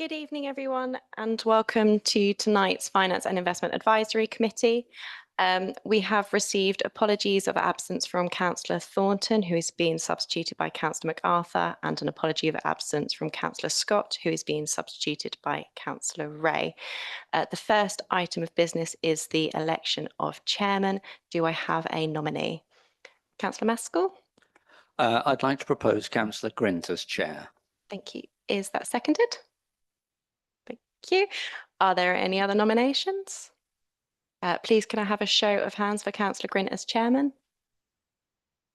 Good evening, everyone, and welcome to tonight's Finance and Investment Advisory Committee. We have received apologies of absence from Councillor Thornton, who is being substituted by Councillor MacArthur, and an apology of absence from Councillor Scott, who is being substituted by Councillor Ray. The first item of business is the election of chairman. Do I have a nominee? Councillor Maskell? I'd like to propose Councillor Grint as chair. Thank you. Is that seconded? Thank you. Are there any other nominations? Please, can I have a show of hands for Councillor Grint as chairman?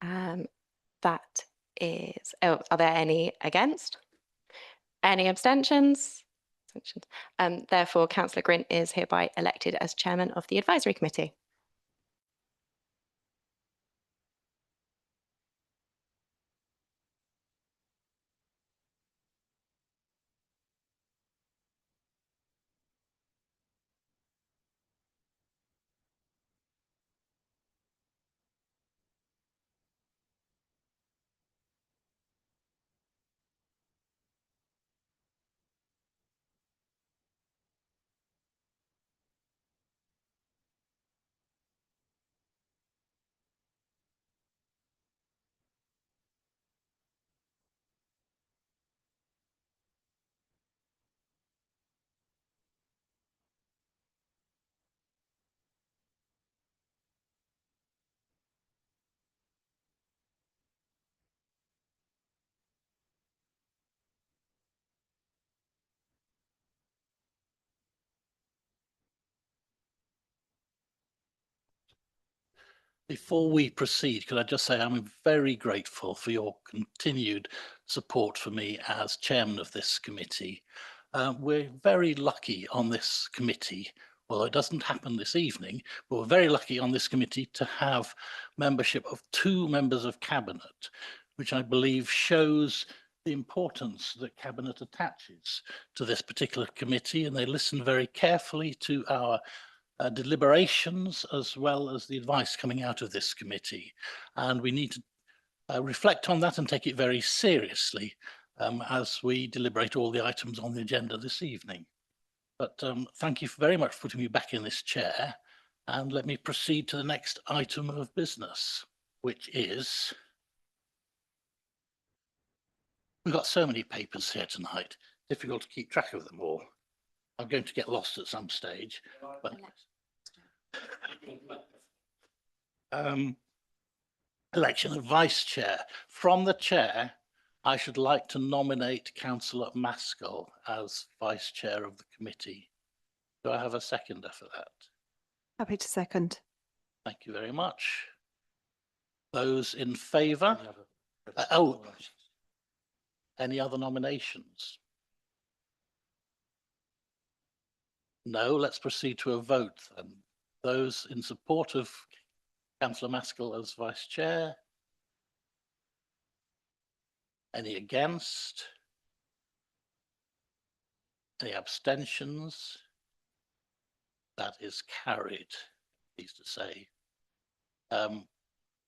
That is, are there any against? Any abstentions? Therefore, Councillor Grint is hereby elected as chairman of the advisory committee. Before we proceed, could I just say I'm very grateful for your continued support for me as chairman of this committee. We're very lucky on this committee, although it doesn't happen this evening, but we're very lucky on this committee to have membership of 2 members of cabinet, which I believe shows the importance that cabinet attaches to this particular committee, and they listen very carefully to our deliberations as well as the advice coming out of this committee. And we need to reflect on that and take it very seriously as we deliberate all the items on the agenda this evening. But thank you very much for putting me back in this chair. And let me proceed to the next item of business, which is, we've got so many papers here tonight, difficult to keep track of them all. I'm going to get lost at some stage, but election of vice chair. From the chair, I should like to nominate Councillor Maskell as vice chair of the committee. Do I have a seconder for that? Happy to second. Thank you very much. Those in favour? Any other nominations? No, let's proceed to a vote then. Those in support of Councillor Maskell as vice chair? Any against? Any abstentions? That is carried, pleased to say.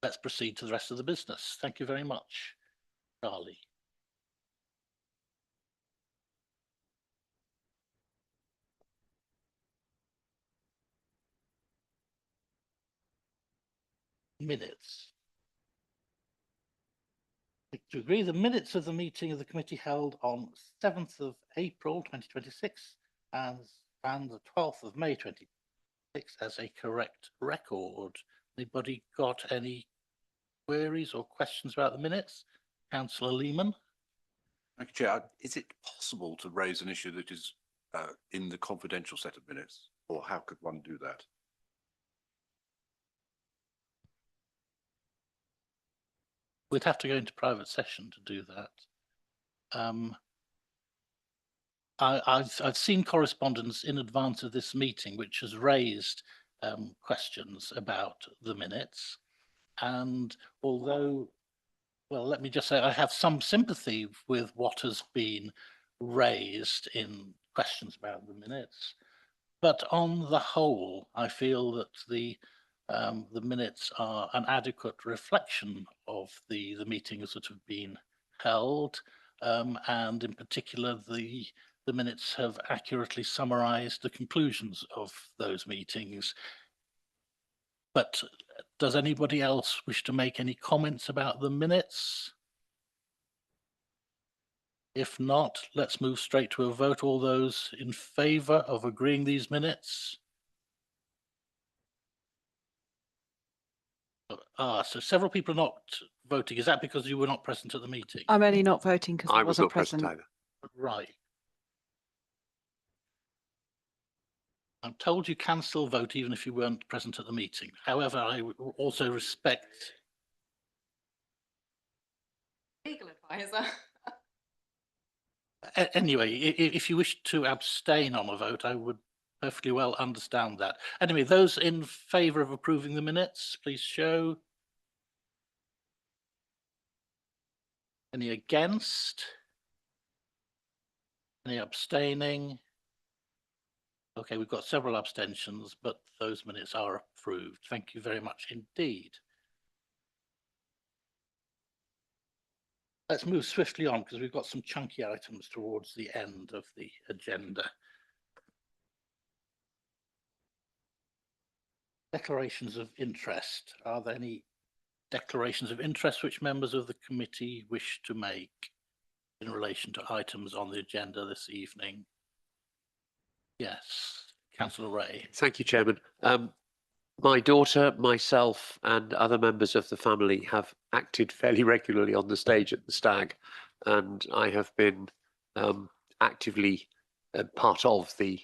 Let's proceed to the rest of the business. Thank you very much, Charlie. Minutes. To agree the minutes of the meeting of the committee held on 7th of April 2026 and the 12th of May 2026 as a correct record. Anybody got any queries or questions about the minutes? Councillor Lehman. Thank you, Chair. Is it possible to raise an issue that is in the confidential set of minutes, or how could one do that? We'd have to go into private session to do that. I've seen correspondence in advance of this meeting which has raised questions about the minutes, and although, well, let me just say I have some sympathy with what has been raised in questions about the minutes, but on the whole I feel that the minutes are an adequate reflection of the meetings that have been held, and in particular the the minutes have accurately summarised the conclusions of those meetings. But does anybody else wish to make any comments about the minutes? If not, let's move straight to a vote. All those in favour of agreeing these minutes? So several people are not voting. Is that because you were not present at the meeting? I'm only not voting because I I was wasn't not present present. either. Right. I'm told you can still vote even if you weren't present at the meeting. However, I also respect. Legal advisor. Anyway, if you wish to abstain on a vote, I would perfectly well understand that. Anyway, those in favour of approving the minutes, please show. Any against? Any abstaining? Okay, we've got several abstentions, but those minutes are approved. Thank you very much indeed. Let's move swiftly on because we've got some chunky items towards the end of the agenda. Declarations of interest. Are there any declarations of interest which members of the committee wish to make in relation to items on the agenda this evening? Yes, Councillor Ray. Thank you, Chairman. My daughter, myself, and other members of the family have acted fairly regularly on the stage at the Stag, and I have been actively part of the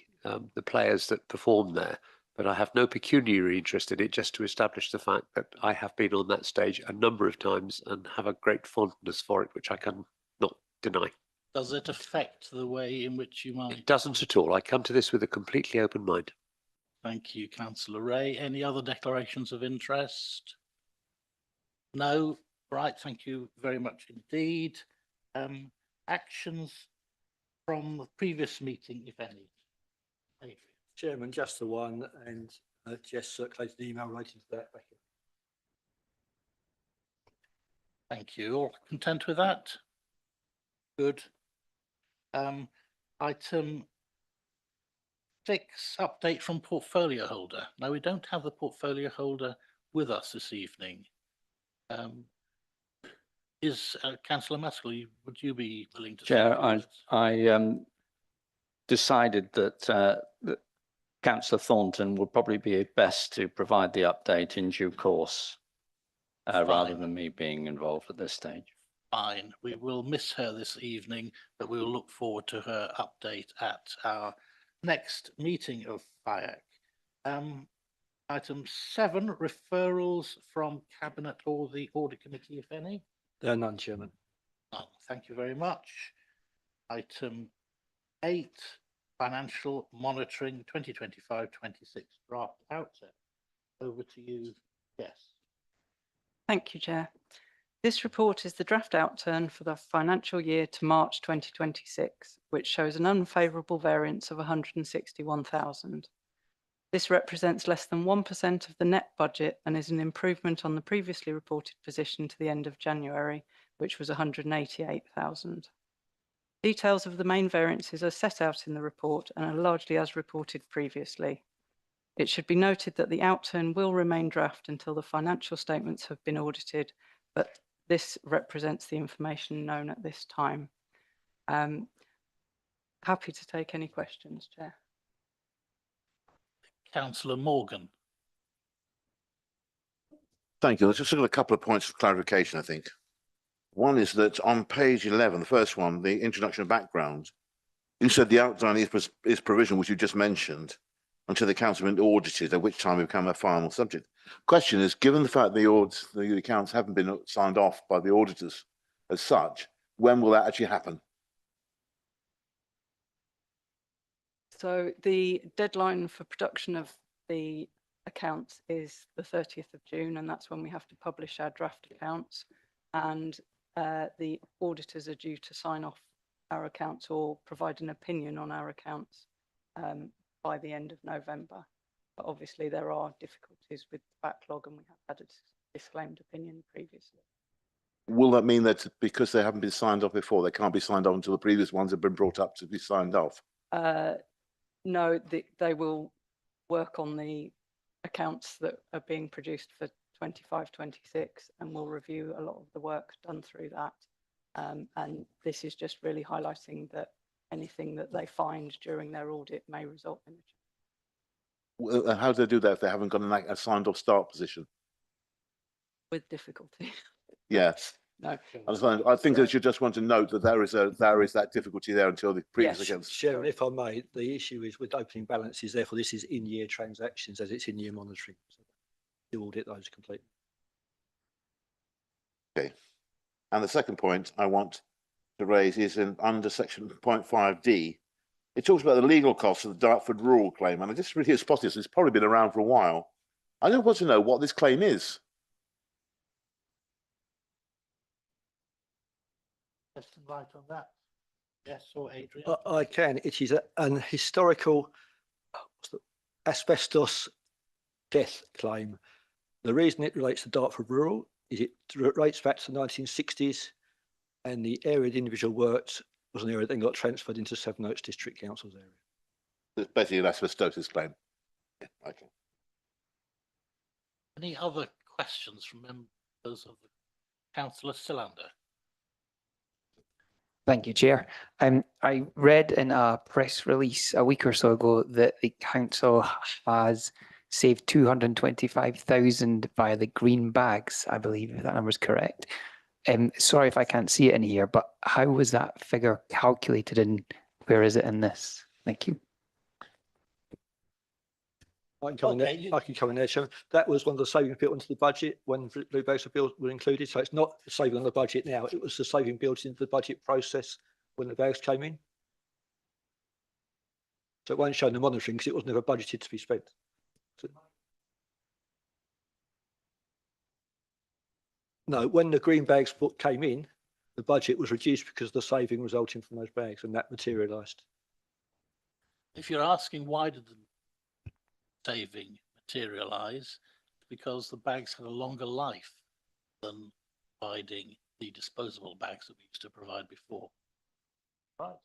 players that perform there. But I have no pecuniary interest in it, just to establish the fact that I have been on that stage a number of times and have a great fondness for it, which I can not deny. Does it affect the way in which you might? It doesn't at all. I come to this with a completely open mind. Thank you, Councillor Ray. Any other declarations of interest? No? Right, thank you very much indeed. Actions from the previous meeting, if any? Adrian. Chairman, just the one, and Jess circulated an email relating to that. Thank you. All content with that? Good. Item 6, update from portfolio holder. Now, we don't have the portfolio holder with us this evening. Is Councillor Maskell, would you be willing to? Chair, I decided that Councillor Thornton would probably be best to provide the update in due course, rather than me being involved at this stage. Fine. We will miss her this evening, but we will look forward to her update at our next meeting of FIAC. Item 7, referrals from Cabinet or the Audit Committee, if any. There are none, Chairman. None. Thank you very much. Item 8, financial monitoring 2025-26 draft outset. Over to you, Jess. Thank you, Chair. This report is the draft outturn for the financial year to March 2026, which shows an unfavourable variance of 161,000. This represents less than 1% of the net budget and is an improvement on the previously reported position to the end of January, which was 188,000. Details of the main variances are set out in the report and are largely as reported previously. It should be noted that the outturn will remain draft until the financial statements have been audited, but this represents the information known at this time. Happy to take any questions, Chair. Councillor Morgan. Thank you. I've just got a couple of points of clarification, I think. One is that on page 11, the first one, the introduction of background, you said the outline is provision, which you just mentioned, until the accounts have been audited, at which time it become a final subject. Question is, given the fact the accounts haven't been signed off by the auditors as such, when will that actually happen? So the deadline for production of the accounts is the 30th of June, and that's when we have to publish our draft accounts. And the auditors are due to sign off our accounts or provide an opinion on our accounts by the end of November. But obviously there are difficulties with the backlog, and we have had a disclaimed opinion previously. Will that mean that because they haven't been signed off before, they can't be signed off until the previous ones have been brought up to be signed off? No, they will work on the accounts that are being produced for 25-26, and we'll review a lot of the work done through that. And this is just really highlighting that anything that they find during their audit may result in. How do they do that if they haven't got a signed off start position? With difficulty. Yes. No. I think that you just want to note that there is that difficulty there until the previous Yes. accounts. Sharon, if I may, the issue is with opening balances, therefore this is in-year transactions as it's in-year monitoring. So you audit those completely. Okay. And the second point I want to raise is under section 0.5D. It talks about the legal costs of the Dartford rural claim, and I just really spotted this. It's probably been around for a while. I don't want to know what this claim is. Light on that. Yes, or Adrian? I can. It is an historical asbestos death claim. The reason it relates to Dartford rural is it relates back to the 1960s, and the area the individual worked was an area that then got transferred into Sevenoaks District Council's area. It's basically an asbestosis claim. Yeah, okay. Any other questions from members of the councillor Stillander? Thank you, Chair. I read in a press release a week or so ago that the council has saved 225,000 via the green bags, I believe, if that number is correct. Sorry if I can't see it in here, but how was that figure calculated and where is it in this? Thank you. I can come in there, Sharon. That was one of the savings built into the budget when blue bags were included. So it's not a saving on the budget now. It was the saving built into the budget process when the bags came in. So it won't show in the monitoring because it was never budgeted to be spent. So, no, when the green bags came in, the budget was reduced because of the saving resulting from those bags, and that materialised. If you're asking why did the saving materialise, because the bags had a longer life than providing the disposable bags that we used to provide before. Right.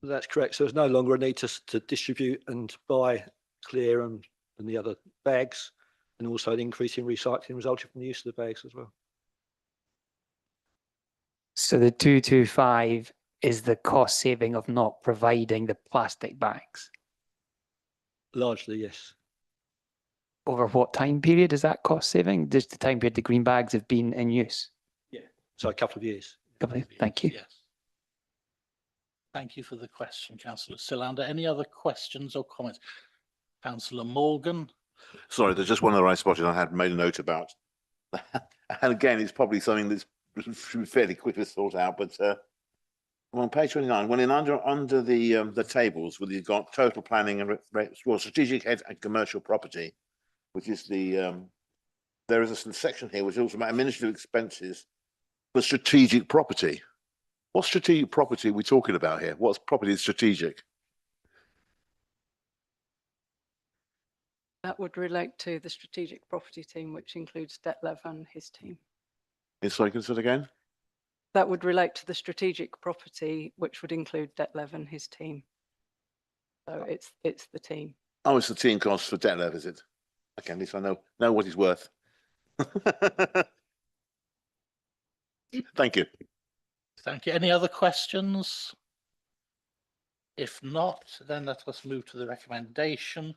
That's correct. So there's no longer a need to distribute and buy clear and the other bags, and also an increase in recycling resulting from the use of the bags as well. So the 225 is the cost saving of not providing the plastic bags? Largely, yes. Over what time period is that cost saving? Just the time period the green bags have been in use? Yeah. So a couple of years. Thank you. Yes. Thank you for the question, Councillor Stillander. Any other questions or comments? Councillor Morgan. Sorry, there's just one other I spotted I had made a note about. And again, it's probably something that's fairly quickly thought out, but on page 29, when under the tables, where you've got total planning and strategic head and commercial property, which is there is a section here which is also about administrative expenses for strategic property. What strategic property are we talking about here? What's property is strategic? That would relate to the strategic property team, which includes Detlev and his team. Sorry, can you say it again? That would relate to the strategic property, which would include Detlev and his team. So it's the team. Oh, it's the team cost for Detlev, is it? Okay, at least I know what he's worth. Thank you. Thank you. Any other questions? If not, then let us move to the recommendation.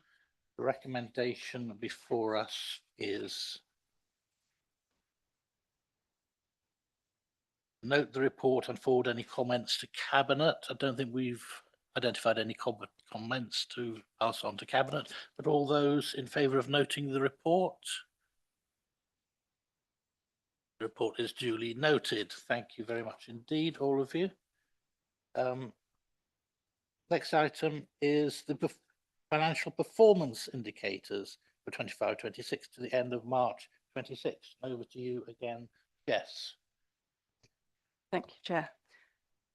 The recommendation before us is note the report and forward any comments to Cabinet. I don't think we've identified any comments to pass on to Cabinet, but all those in favour of noting the report? The report is duly noted. Thank you very much indeed, all of you. Next item is the financial performance indicators for 25-26 to the end of March 26. Over to you again, Jess. Thank you, Chair.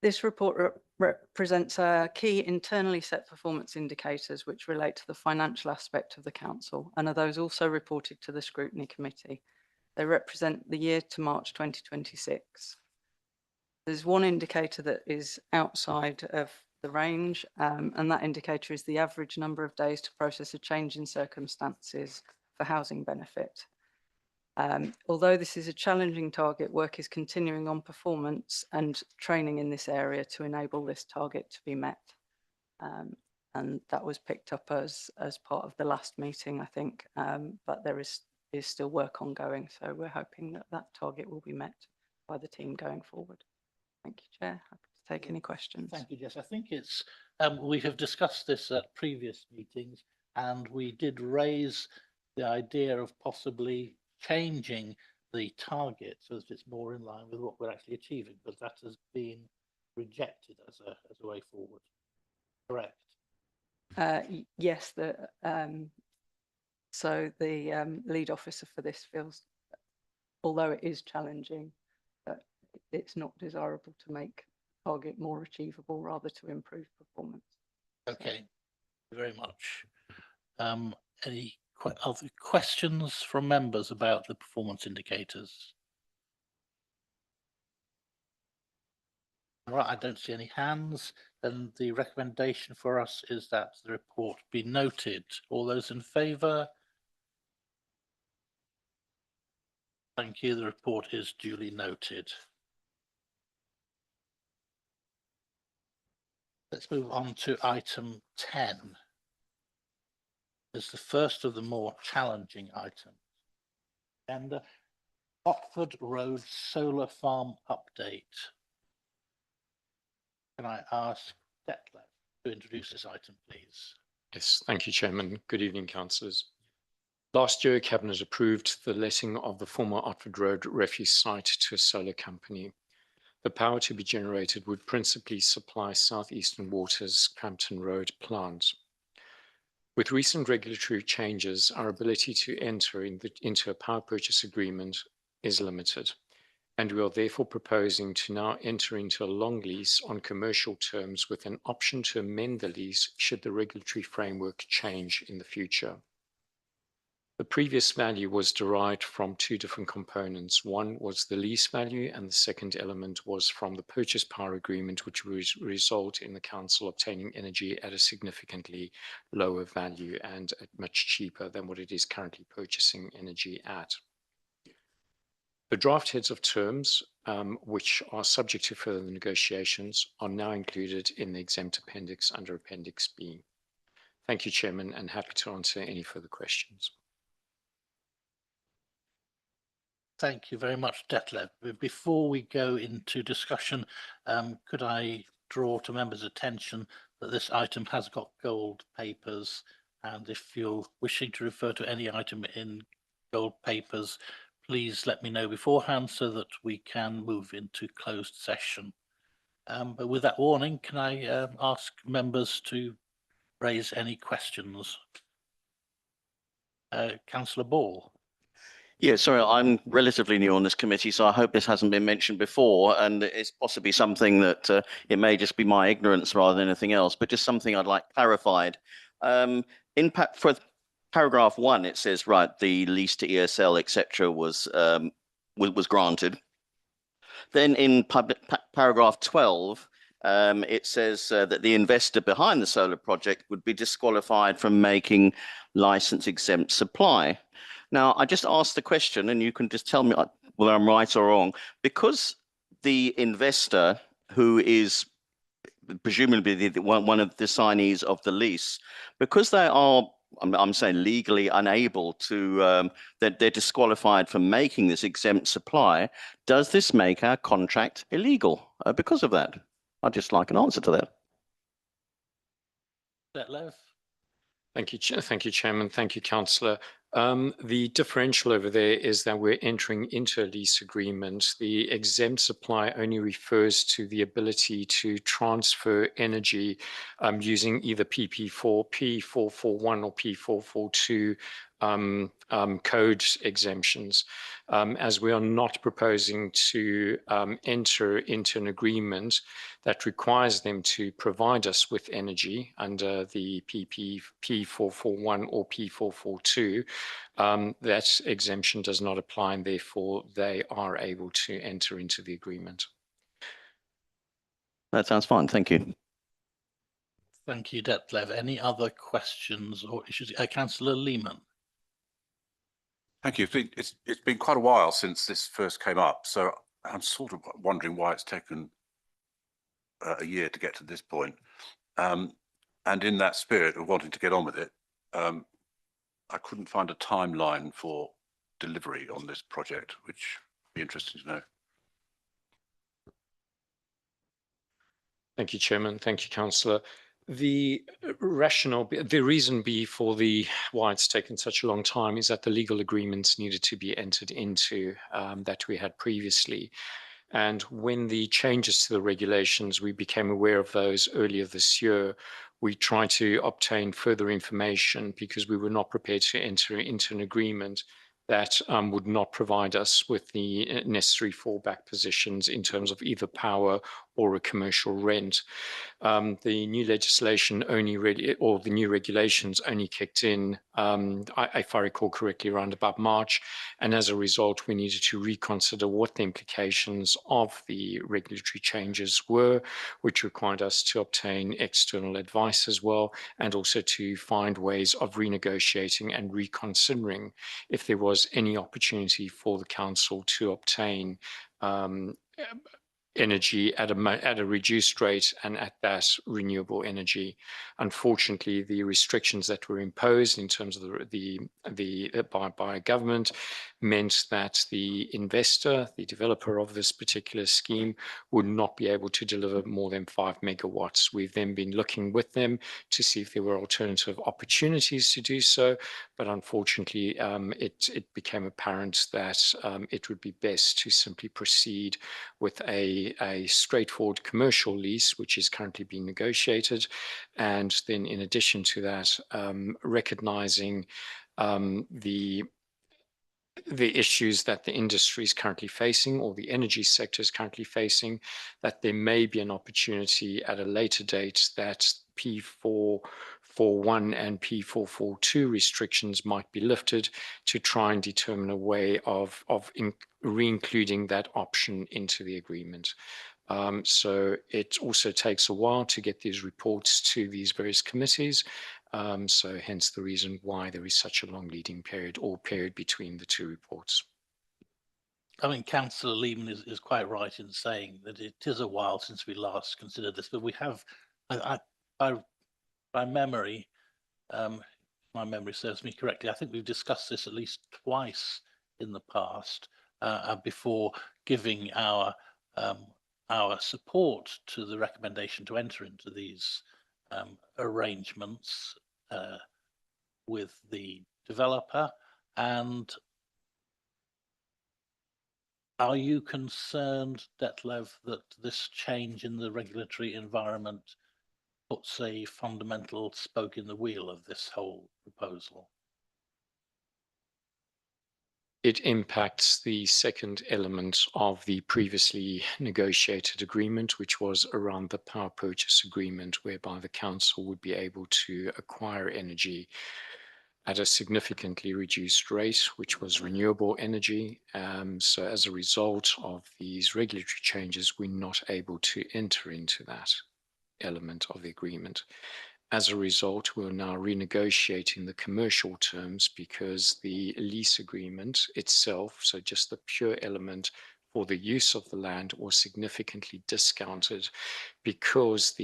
This report represents key internally set performance indicators which relate to the financial aspect of the council and are those also reported to the Scrutiny Committee. They represent the year to March 2026. There's one indicator that is outside of the range, and that indicator is the average number of days to process a change in circumstances for housing benefit. Although this is a challenging target, work is continuing on performance and training in this area to enable this target to be met. And that was picked up as part of the last meeting, I think, but there is still work ongoing. So we're hoping that that target will be met by the team going forward. Thank you, Chair. Happy to take any questions. Thank you, Jess. I think it's, we have discussed this at previous meetings, and we did raise the idea of possibly changing the target so that it's more in line with what we're actually achieving, but that has been rejected as a way forward. Correct? Yes, so the lead officer for this feels, although it is challenging, that it's not desirable to make the target more achievable, rather to improve performance. Okay, thank you very much. Any other questions from members about the performance indicators? All right, I don't see any hands. Then the recommendation for us is that the report be noted. All those in favour? Thank you. The report is duly noted. Let's move on to item 10. It's the first of the more challenging items. And the Oxford Road Solar Farm update. Can I ask Detlef to introduce this item, please? Yes, thank you, Chairman. Good evening, councillors. Last year, Cabinet approved the letting of the former Oxford Road refuse site to a solar company. The power to be generated would principally supply South Eastern Water's Crampton Road plant. With recent regulatory changes, our ability to enter into a power purchase agreement is limited, and we are therefore proposing to now enter into a long lease on commercial terms with an option to amend the lease should the regulatory framework change in the future. The previous value was derived from two different components. One was the lease value, and the second element was from the purchase power agreement, which would result in the council obtaining energy at a significantly lower value and at much cheaper than what it is currently purchasing energy at. The draft heads of terms, which are subject to further negotiations, are now included in the exempt appendix under Appendix B. Thank you, Chairman, and happy to answer any further questions. Thank you very much, Detlef. Before we go into discussion, could I draw to members' attention that this item has got gold papers, and if you're wishing to refer to any item in gold papers, please let me know beforehand so that we can move into closed session. But with that warning, can I ask members to raise any questions? Councillor Ball. Yeah, sorry, I'm relatively new on this committee, so I hope this hasn't been mentioned before, and it's possibly something that it may just be my ignorance rather than anything else, but just something I'd like clarified. For paragraph 1, it says, right, the lease to ESL, etc., was granted. Then in paragraph 12, it says that the investor behind the solar project would be disqualified from making license exempt supply. Now, I just asked the question, and you can just tell me whether I'm right or wrong. Because the investor, who is presumably one of the signees of the lease, because they are, I'm saying legally unable to, that they're disqualified from making this exempt supply, does this make our contract illegal because of that? I'd just like an answer to that. Detlef. Thank you, Chairman. Thank you, Councillor. The differential over there is that we're entering into a lease agreement. The exempt supply only refers to the ability to transfer energy using either PP4, P441 or P442 code exemptions, as we are not proposing to enter into an agreement that requires them to provide us with energy under the P441 or P442. That exemption does not apply, and therefore they are able to enter into the agreement. That sounds fine. Thank you. Thank you, Detlev. Any other questions or issues? Councillor Lehman. Thank you. It's been quite a while since this first came up, so I'm sort of wondering why it's taken a year to get to this point. And in that spirit of wanting to get on with it, I couldn't find a timeline for delivery on this project, which would be interesting to know. Thank you, Chairman. Thank you, Councillor. The rationale, the reason for why it's taken such a long time is that the legal agreements needed to be entered into that we had previously. And when the changes to the regulations, we became aware of those earlier this year, we tried to obtain further information because we were not prepared to enter into an agreement that would not provide us with the necessary fallback positions in terms of either power or a commercial rent. The new legislation the new regulations only kicked in, if I recall correctly, around about March. And as a result, we needed to reconsider what the implications of the regulatory changes were, which required us to obtain external advice as well, and also to find ways of renegotiating and reconsidering if there was any opportunity for the council to obtain energy at a reduced rate and at that renewable energy. Unfortunately, the restrictions that were imposed in terms of by government meant that the investor, the developer of this particular scheme, would not be able to deliver more than 5 megawatts. We've then been looking with them to see if there were alternative opportunities to do so, but unfortunately, it became apparent that it would be best to simply proceed with a straightforward commercial lease, which is currently being negotiated. And then in addition to that, recognizing the issues that the industry is currently facing, or the energy sector is currently facing, that there may be an opportunity at a later date that P441 and P442 restrictions might be lifted to try and determine a way of re-including that option into the agreement. So it also takes a while to get these reports to these various committees. So hence the reason why there is such a long leading period or period between the two reports. I mean, Councillor Lehman is quite right in saying that it is a while since we last considered this, but we have, by memory, my memory serves me correctly, I think we've discussed this at least twice in the past before giving our support to the recommendation to enter into these arrangements with the developer. And are you concerned, Detlev, that this change in the regulatory environment puts a fundamental spoke in the wheel of this whole proposal? It impacts the second element of the previously negotiated agreement, which was around the power purchase agreement, whereby the council would be able to acquire energy at a significantly reduced rate, which was renewable energy. So as a result of these regulatory changes, we're not able to enter into that element of the agreement. As a result, we're now renegotiating the commercial terms because the lease agreement itself, so just the pure element for the use of the land, was significantly discounted because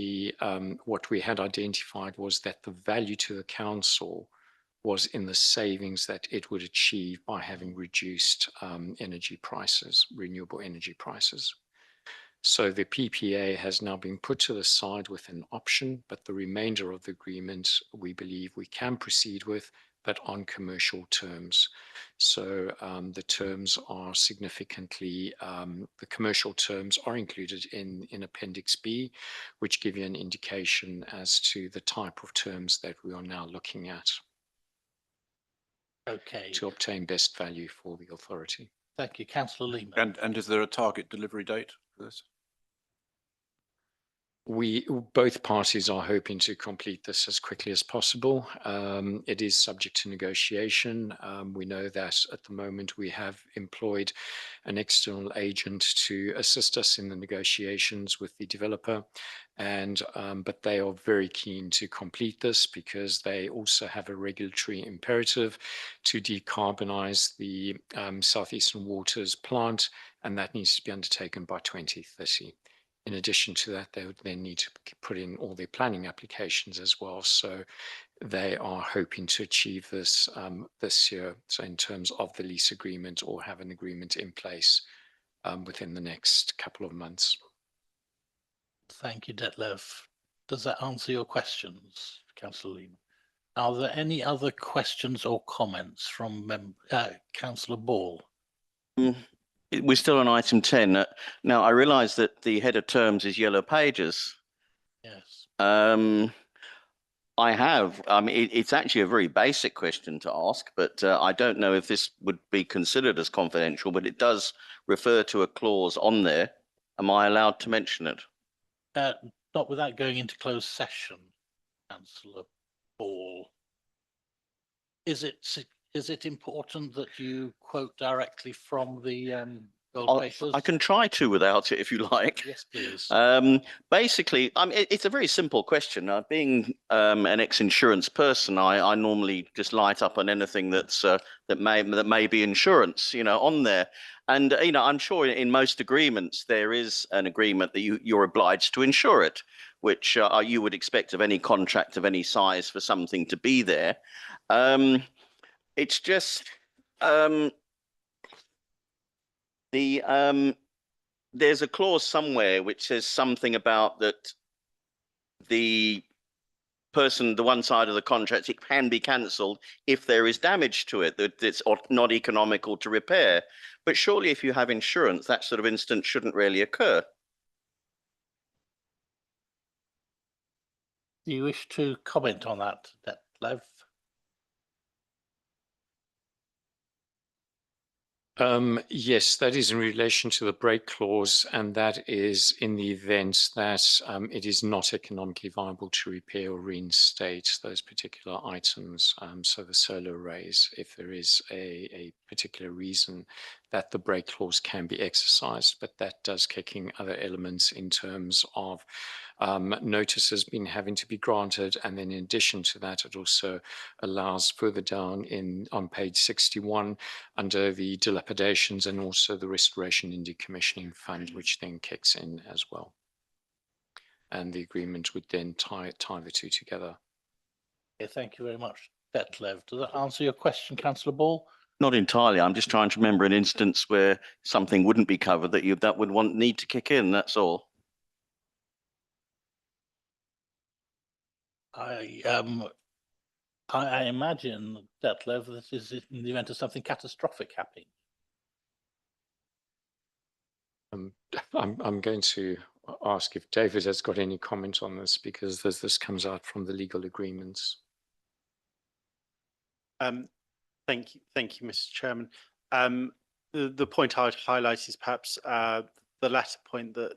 what we had identified was that the value to the council was in the savings that it would achieve by having reduced energy prices, renewable energy prices. So the PPA has now been put to the side with an option, but the remainder of the agreement, we believe we can proceed with, but on commercial terms. So the terms are significantly, the commercial terms are included in Appendix B, which give you an indication as to the type of terms that we are now looking at. Okay, to obtain best value for the authority. thank you. Councillor Lehman. And is there a target delivery date for this? Both parties are hoping to complete this as quickly as possible. It is subject to negotiation. We know that at the moment we have employed an external agent to assist us in the negotiations with the developer, and but they are very keen to complete this because they also have a regulatory imperative to decarbonize the Southeastern Waters plant, and that needs to be undertaken by 2030. In addition to that, they would then need to put in all their planning applications as well. So they are hoping to achieve this this year. So in terms of the lease agreement, or have an agreement in place within the next couple of months. Thank you, Detlev. Does that answer your questions, Councillor Lehman? Are there any other questions or comments from Councillor Ball? We're still on item 10. Now, I realise that the head of terms is yellow pages. Yes. It's actually a very basic question to ask, but I don't know if this would be considered as confidential, but it does refer to a clause on there. Am I allowed to mention it? Not without going into closed session, Councillor Ball. Is it important that you quote directly from the gold papers? I can try to without it if you like. Yes, please. Basically, it's a very simple question. Being an ex-insurance person, I normally just light up on anything that's that may be insurance, on there. And I'm sure in most agreements there is an agreement that you're obliged to insure it, which you would expect of any contract of any size for something to be there. It's just there's a clause somewhere which says something about that the one side of the contract, it can be cancelled if there is damage to it, that it's not economical to repair. But surely if you have insurance, that sort of instance shouldn't really occur. Do you wish to comment on that, Detlev? Yes, that is in relation to the break clause, and that is in the event that it is not economically viable to repair or reinstate those particular items. So the solar arrays, if there is a particular reason that the break clause can be exercised, but that does kick in other elements in terms of notices having to be granted, and then in addition to that, it also allows further down on page 61 under the dilapidations and also the restoration and decommissioning fund, which then kicks in as well. And the agreement would then tie the two together. Okay, thank you very much, Detlev. Does that answer your question, Councillor Ball? Not entirely. I'm just trying to remember an instance where something wouldn't be covered that would need to kick in. That's all. I imagine, Detlev, this is in the event of something catastrophic happening. I'm going to ask if David has got any comment on this, because this comes out from the legal agreements. Thank you, Mr. Chairman. The point I would highlight is perhaps the latter point that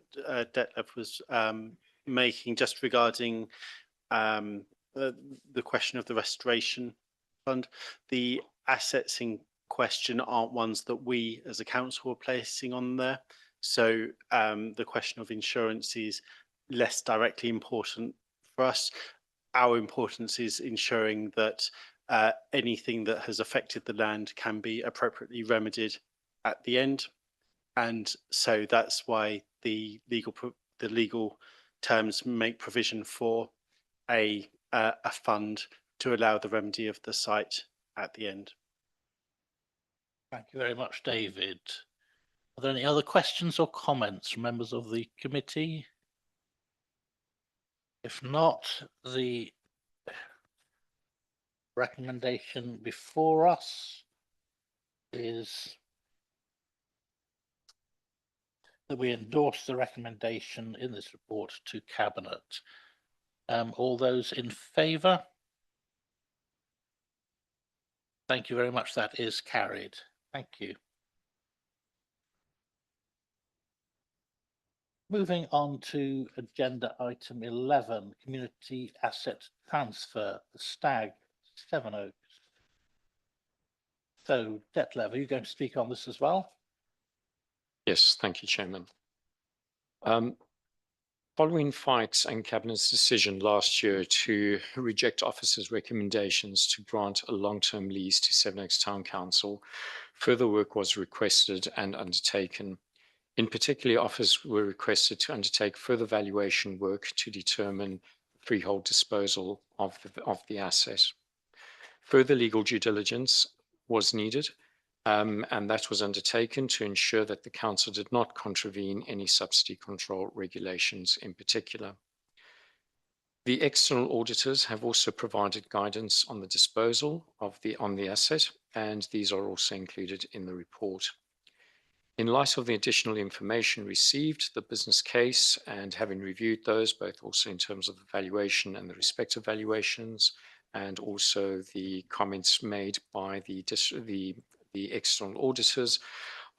Detlev was making, just regarding the question of the restoration fund. The assets in question aren't ones that we as a council are placing on there. So the question of insurance is less directly important for us. Our importance is ensuring that anything that has affected the land can be appropriately remedied at the end. And so that's why the legal terms make provision for a fund to allow the remedy of the site at the end. Thank you very much, David. Are there any other questions or comments from members of the committee? If not, the recommendation before us is that we endorse the recommendation in this report to Cabinet. All those in favour? Thank you very much. That is carried. Thank you. Moving on to agenda item 11, community asset transfer, the Stag, Sevenoaks. So Detlev, are you going to speak on this as well? Yes, thank you, Chairman. Following FIAC's and Cabinet's decision last year to reject officers' recommendations to grant a long-term lease to Sevenoaks Town Council, further work was requested and undertaken. In particular, officers were requested to undertake further valuation work to determine freehold disposal of the asset. Further legal due diligence was needed, and that was undertaken to ensure that the council did not contravene any subsidy control regulations in particular. The external auditors have also provided guidance on the disposal of the asset, and these are also included in the report. In light of the additional information received, the business case, and having reviewed those, both also in terms of the valuation and the respective valuations, and also the comments made by the external auditors,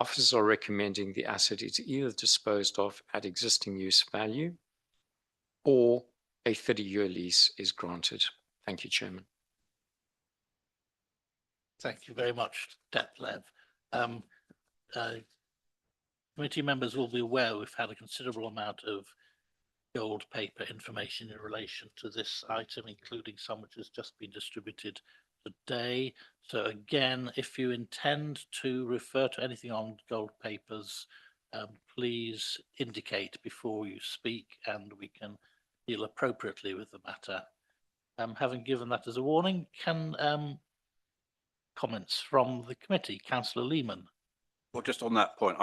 officers are recommending the asset is either disposed of at existing use value or a 30-year lease is granted. Thank you, Chairman. Thank you very much, Detlev. Committee members will be aware we've had a considerable amount of gold paper information in relation to this item, including some which has just been distributed today. So again, if you intend to refer to anything on gold papers, please indicate before you speak and we can deal appropriately with the matter. Having given that as a warning, can comments from the committee, Councillor Lehman. Well, just on that point,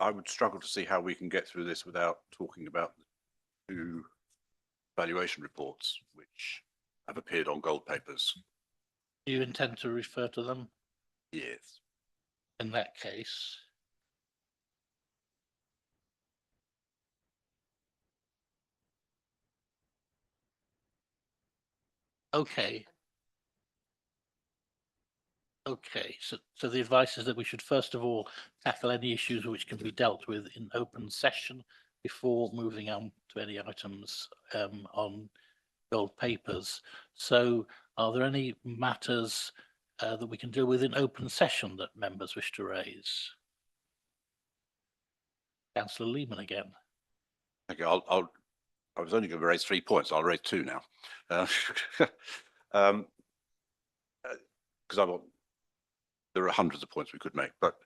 I would struggle to see how we can get through this without talking about the two valuation reports which have appeared on gold papers. Do you intend to refer to them? Yes. In that case, okay. Okay, so the advice is that we should first of all tackle any issues which can be dealt with in open session before moving on to any items on gold papers. So are there any matters that we can deal with in open session that members wish to raise? Councillor Lehman again. Okay, I was only going to raise 3 points. I'll raise 2 now. Because there are hundreds of points we could make, but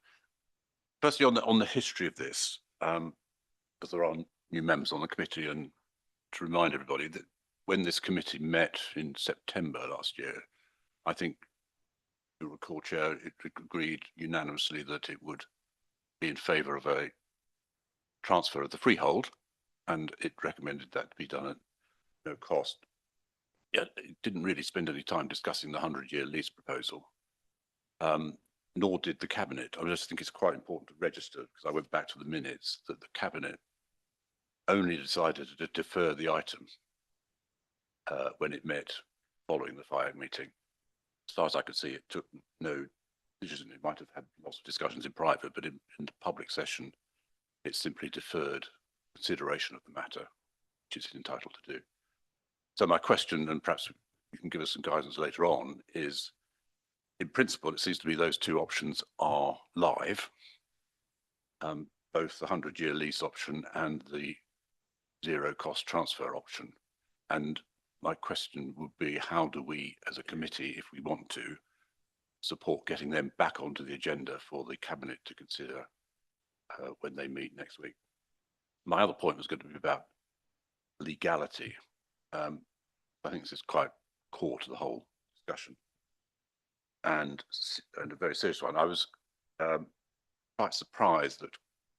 firstly on the history of this, because there are new members on the committee, and to remind everybody that when this committee met in September last year, I think you'll recall, Chair, it agreed unanimously that it would be in favour of a transfer of the freehold, and it recommended that to be done at no cost. Yet it didn't really spend any time discussing the 100-year lease proposal. Nor did the Cabinet. I just think it's quite important to register, because I went back to the minutes, that the Cabinet only decided to defer the item when it met following the FIAC meeting. As far as I could see, it took no decision. It might have had lots of discussions in private, but in the public session, it simply deferred consideration of the matter, which it's entitled to do. So my question, and perhaps you can give us some guidance later on, is in principle, it seems to me those 2 options are live, both the 100-year lease option and the zero cost transfer option. And my question would be, how do we as a committee, if we want to, support getting them back onto the agenda for the Cabinet to consider when they meet next week? My other point was going to be about legality. I think this is quite core to the whole discussion, and a very serious one. I was quite surprised that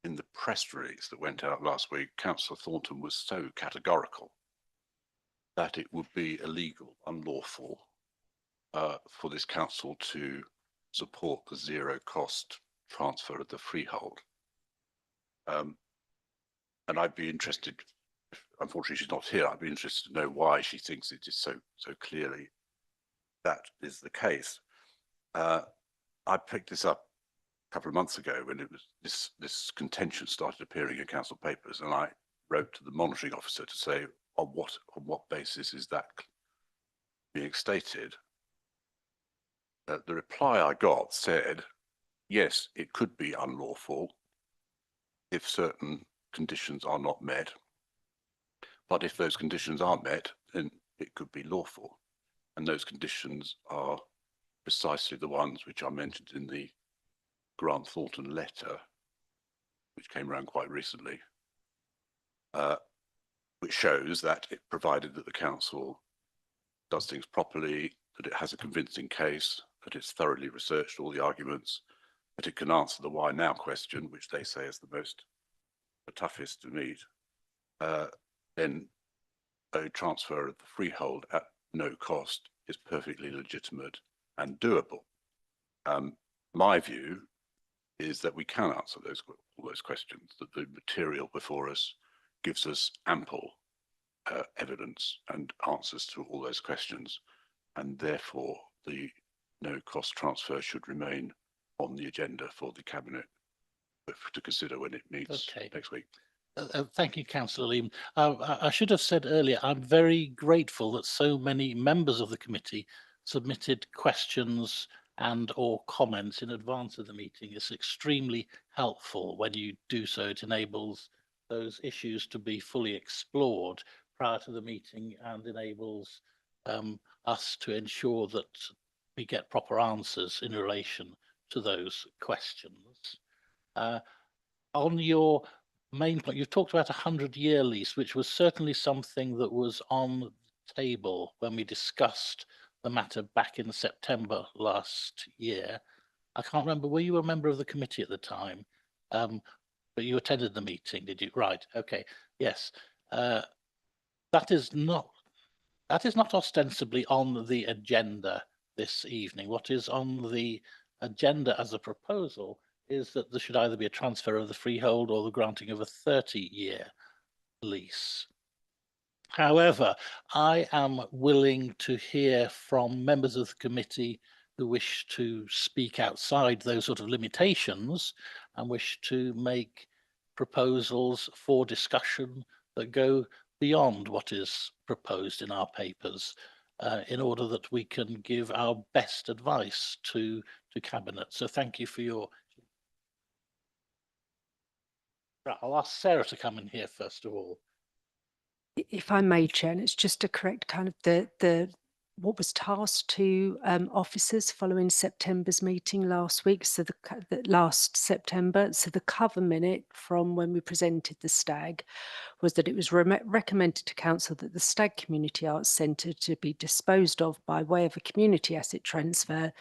in the press release that went out last week, Councillor Thornton was so categorical that it would be illegal, unlawful for this council to support the zero cost transfer of the freehold. And I'd be interested, unfortunately she's not here, I'd be interested to know why she thinks it is so clearly that is the case. I picked this up a couple of months ago when it was this contention started appearing in council papers, and I wrote to the monitoring officer to say on what basis is that being stated. The reply I got said, yes, it could be unlawful if certain conditions are not met, but if those conditions are met, then it could be lawful. And those conditions are precisely the ones which I mentioned in the Grant Thornton letter, which came around quite recently, which shows that it provided that the council does things properly, that it has a convincing case, that it's thoroughly researched all the arguments, that it can answer the why now question, which they say is the toughest to meet, then a transfer of the freehold at no cost is perfectly legitimate and doable. My view is that we can answer all those questions, that the material before us gives us ample evidence and answers to all those questions, and therefore the no cost transfer should remain on the agenda for the Cabinet to consider when it meets next week. Thank you, Councillor Leam. I should have said earlier, I'm very grateful that so many members of the committee submitted questions and or comments in advance of the meeting. It's extremely helpful when you do so. It enables those issues to be fully explored prior to the meeting and enables us to ensure that we get proper answers in relation to those questions. On your main point, you've talked about a 100-year lease, which was certainly something that was on the table when we discussed the matter back in September last year. I can't remember, were you a member of the committee at the time? But you attended the meeting, did you? Right, okay, yes. That is not ostensibly on the agenda this evening. What is on the agenda as a proposal is that there should either be a transfer of the freehold or the granting of a 30-year lease. However, I am willing to hear from members of the committee who wish to speak outside those sort of limitations and wish to make proposals for discussion that go beyond what is proposed in our papers, in order that we can give our best advice to Cabinet. So thank you for your... Right, I'll ask Sarah to come in here first of all. If I may, Chair, and it's just to correct kind of the what was tasked to officers following September's meeting last week, so the last September. So the cover minute from when we presented the stag was that it was recommended to Council that the Stag Community Arts Centre to be disposed of by way of a community asset transfer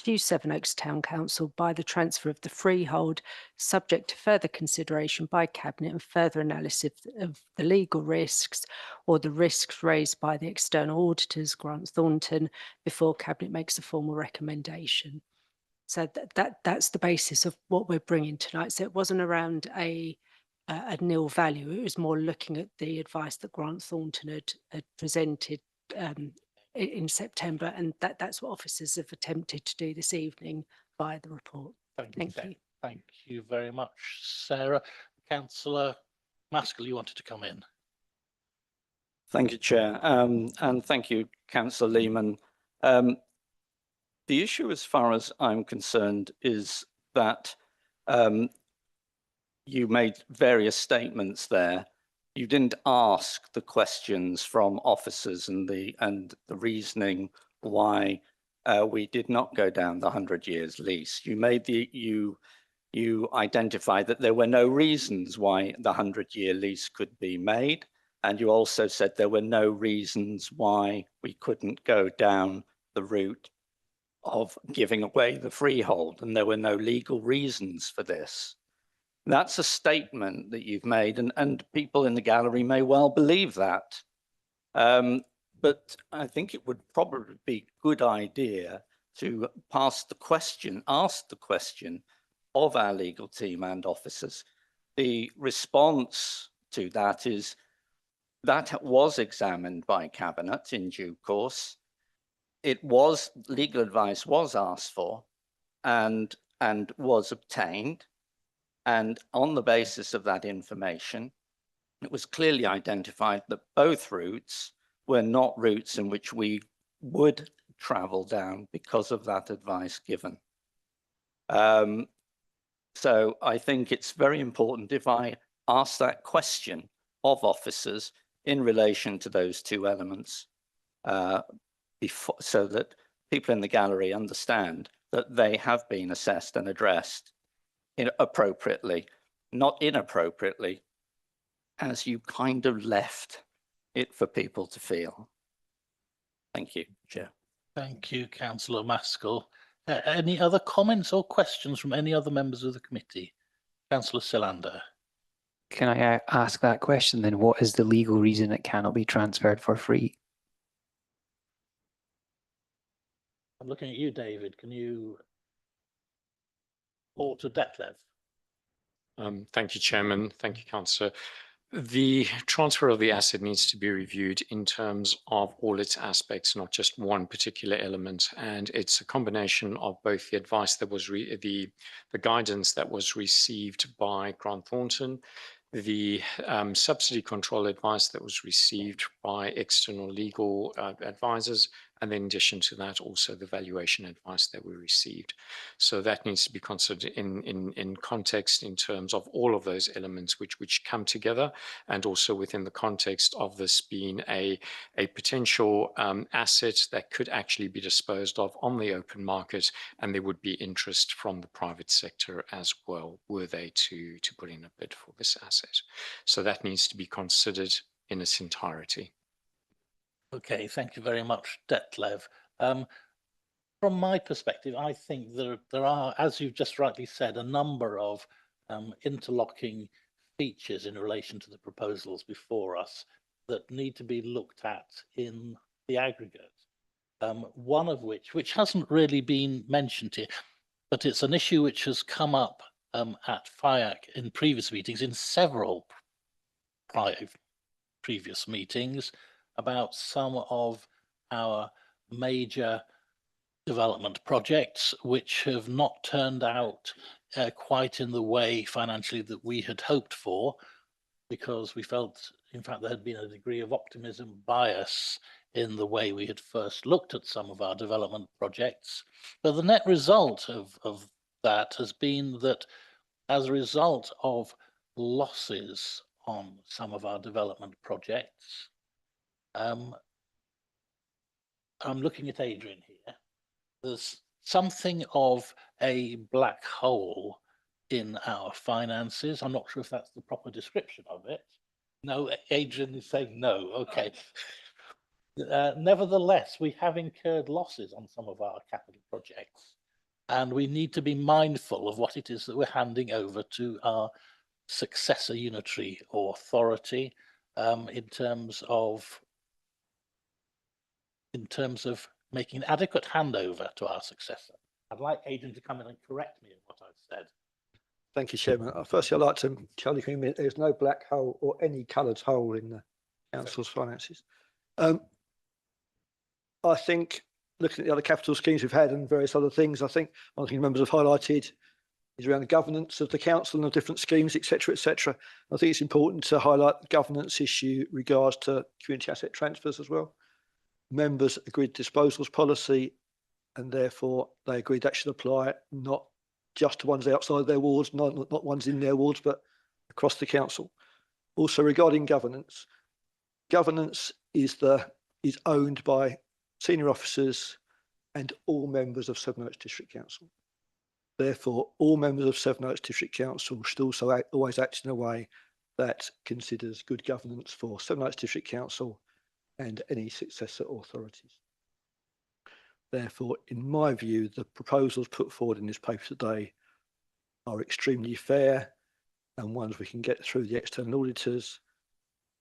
to Sevenoaks Town Council by the transfer of the freehold, subject to further consideration by Cabinet and further analysis of the legal risks or the risks raised by the external auditors, Grant Thornton, before Cabinet makes a formal recommendation. So that's the basis of what we're bringing tonight. So it wasn't around a nil value. It was more looking at the advice that Grant Thornton had presented in September, and that's what officers have attempted to do this evening via the report. Thank you. Thank you very much, Sarah. Councillor Maskell, you wanted to come in. Thank you, Chair, and thank you, Councillor Lehman. The issue, as far as I'm concerned, is that you made various statements there. You didn't ask the questions from officers and the reasoning why we did not go down the 100 years lease. You identified that there were no reasons why the 100-year lease could be made, and you also said there were no reasons why we couldn't go down the route of giving away the freehold, and there were no legal reasons for this. That's a statement that you've made, and people in the gallery may well believe that. But I think it would probably be a good idea to ask the question of our legal team and officers. The response to that is that was examined by Cabinet in due course. legal advice was asked for and was obtained. And on the basis of that information, it was clearly identified that both routes were not routes in which we would travel down because of that advice given. So I think it's very important if I ask that question of officers in relation to those two elements, before, so that people in the gallery understand that they have been assessed and addressed appropriately, not inappropriately, as you kind of left it for people to feel. Thank you, Chair. Thank you, Councillor Maskell. Any other comments or questions from any other members of the committee? Councillor Silander. Can I ask that question then? What is the legal reason it cannot be transferred for free? I'm looking at you, David. Can you, or to Detlev? Thank you, Chairman. Thank you, Councillor. The transfer of the asset needs to be reviewed in terms of all its aspects, not just one particular element. And it's a combination of both the advice that was the guidance that was received by Grant Thornton, the subsidy control advice that was received by external legal advisors, and then in addition to that, also the valuation advice that we received. So that needs to be considered in context in terms of all of those elements which come together, and also within the context of this being a potential asset that could actually be disposed of on the open market, and there would be interest from the private sector as well, were they to put in a bid for this asset. So that needs to be considered in its entirety. Okay, thank you very much, Detlev. From my perspective, I think there are, as you've just rightly said, a number of interlocking features in relation to the proposals before us that need to be looked at in the aggregate. One of which hasn't really been mentioned here, but it's an issue which has come up at FIAC in previous meetings, in several previous meetings, about some of our major development projects which have not turned out quite in the way financially that we had hoped for, because we felt, in fact, there had been a degree of optimism bias in the way we had first looked at some of our development projects. But the net result of that has been that as a result of losses on some of our development projects, I'm looking at Adrian here, there's something of a black hole in our finances. I'm not sure if that's the proper description of it. No, Adrian is saying no. Okay. Nevertheless, we have incurred losses on some of our capital projects, and we need to be mindful of what it is that we're handing over to our successor unitary authority in terms of making an adequate handover to our successor. I'd like Adrian to come in and correct me in what I've said. Thank you, Chairman. Firstly, I'd like to tell you there's no black hole or any coloured hole in the council's finances. I think looking at the other capital schemes we've had and various other things, I think one thing members have highlighted is around the governance of the council and the different schemes, etc., etc. I think it's important to highlight the governance issue regards to community asset transfers as well. Members agreed disposals policy, and therefore they agreed that should apply not just to ones outside their wards, not ones in their wards, but across the council. Also regarding governance, governance is owned by senior officers and all members of Sevenoaks District Council. Therefore, all members of Sevenoaks District Council should also always act in a way that considers good governance for Sevenoaks District Council and any successor authorities. Therefore, in my view, the proposals put forward in this paper today are extremely fair and ones we can get through the external auditors.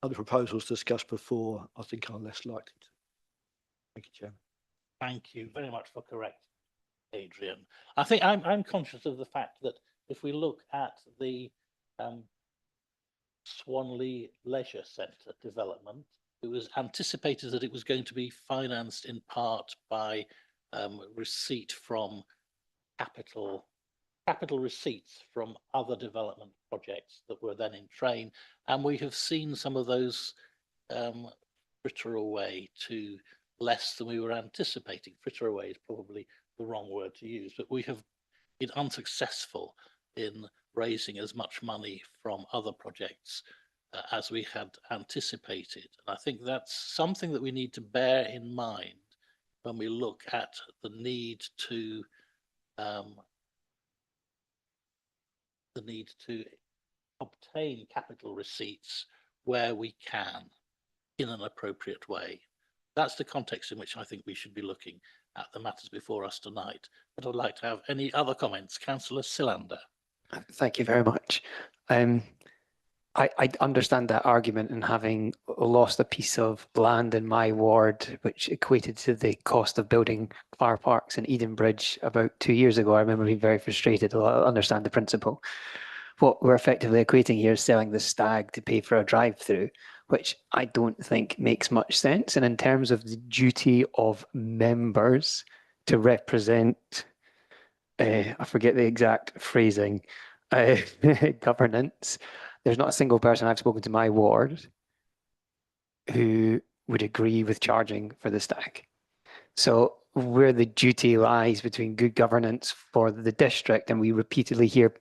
Other proposals discussed before, I think, are less likely to. Thank you, Chairman. Thank you very much for correcting, Adrian. I think I'm conscious of the fact that if we look at the Swanley Leisure Centre development, it was anticipated that it was going to be financed in part by receipt from capital receipts from other development projects that were then in train. And we have seen some of those fritter away to less than we were anticipating. Fritter away is probably the wrong word to use, but we have been unsuccessful in raising as much money from other projects as we had anticipated. And I think that's something that we need to bear in mind when we look at the need to obtain capital receipts where we can in an appropriate way. That's the context in which I think we should be looking at the matters before us tonight. But I'd like to have any other comments. Councillor Silander. Thank you very much. I understand that argument, and having lost a piece of land in my ward, which equated to the cost of building car parks in Edenbridge about 2 years ago, I remember being very frustrated. I understand the principle. What we're effectively equating here is selling the stag to pay for a drive-through, which I don't think makes much sense. And in terms of the duty of members to represent, I forget the exact phrasing, governance, there's not a single person I've spoken to my ward who would agree with charging for the stag. So where the duty lies between good governance for the district, and we repeatedly hear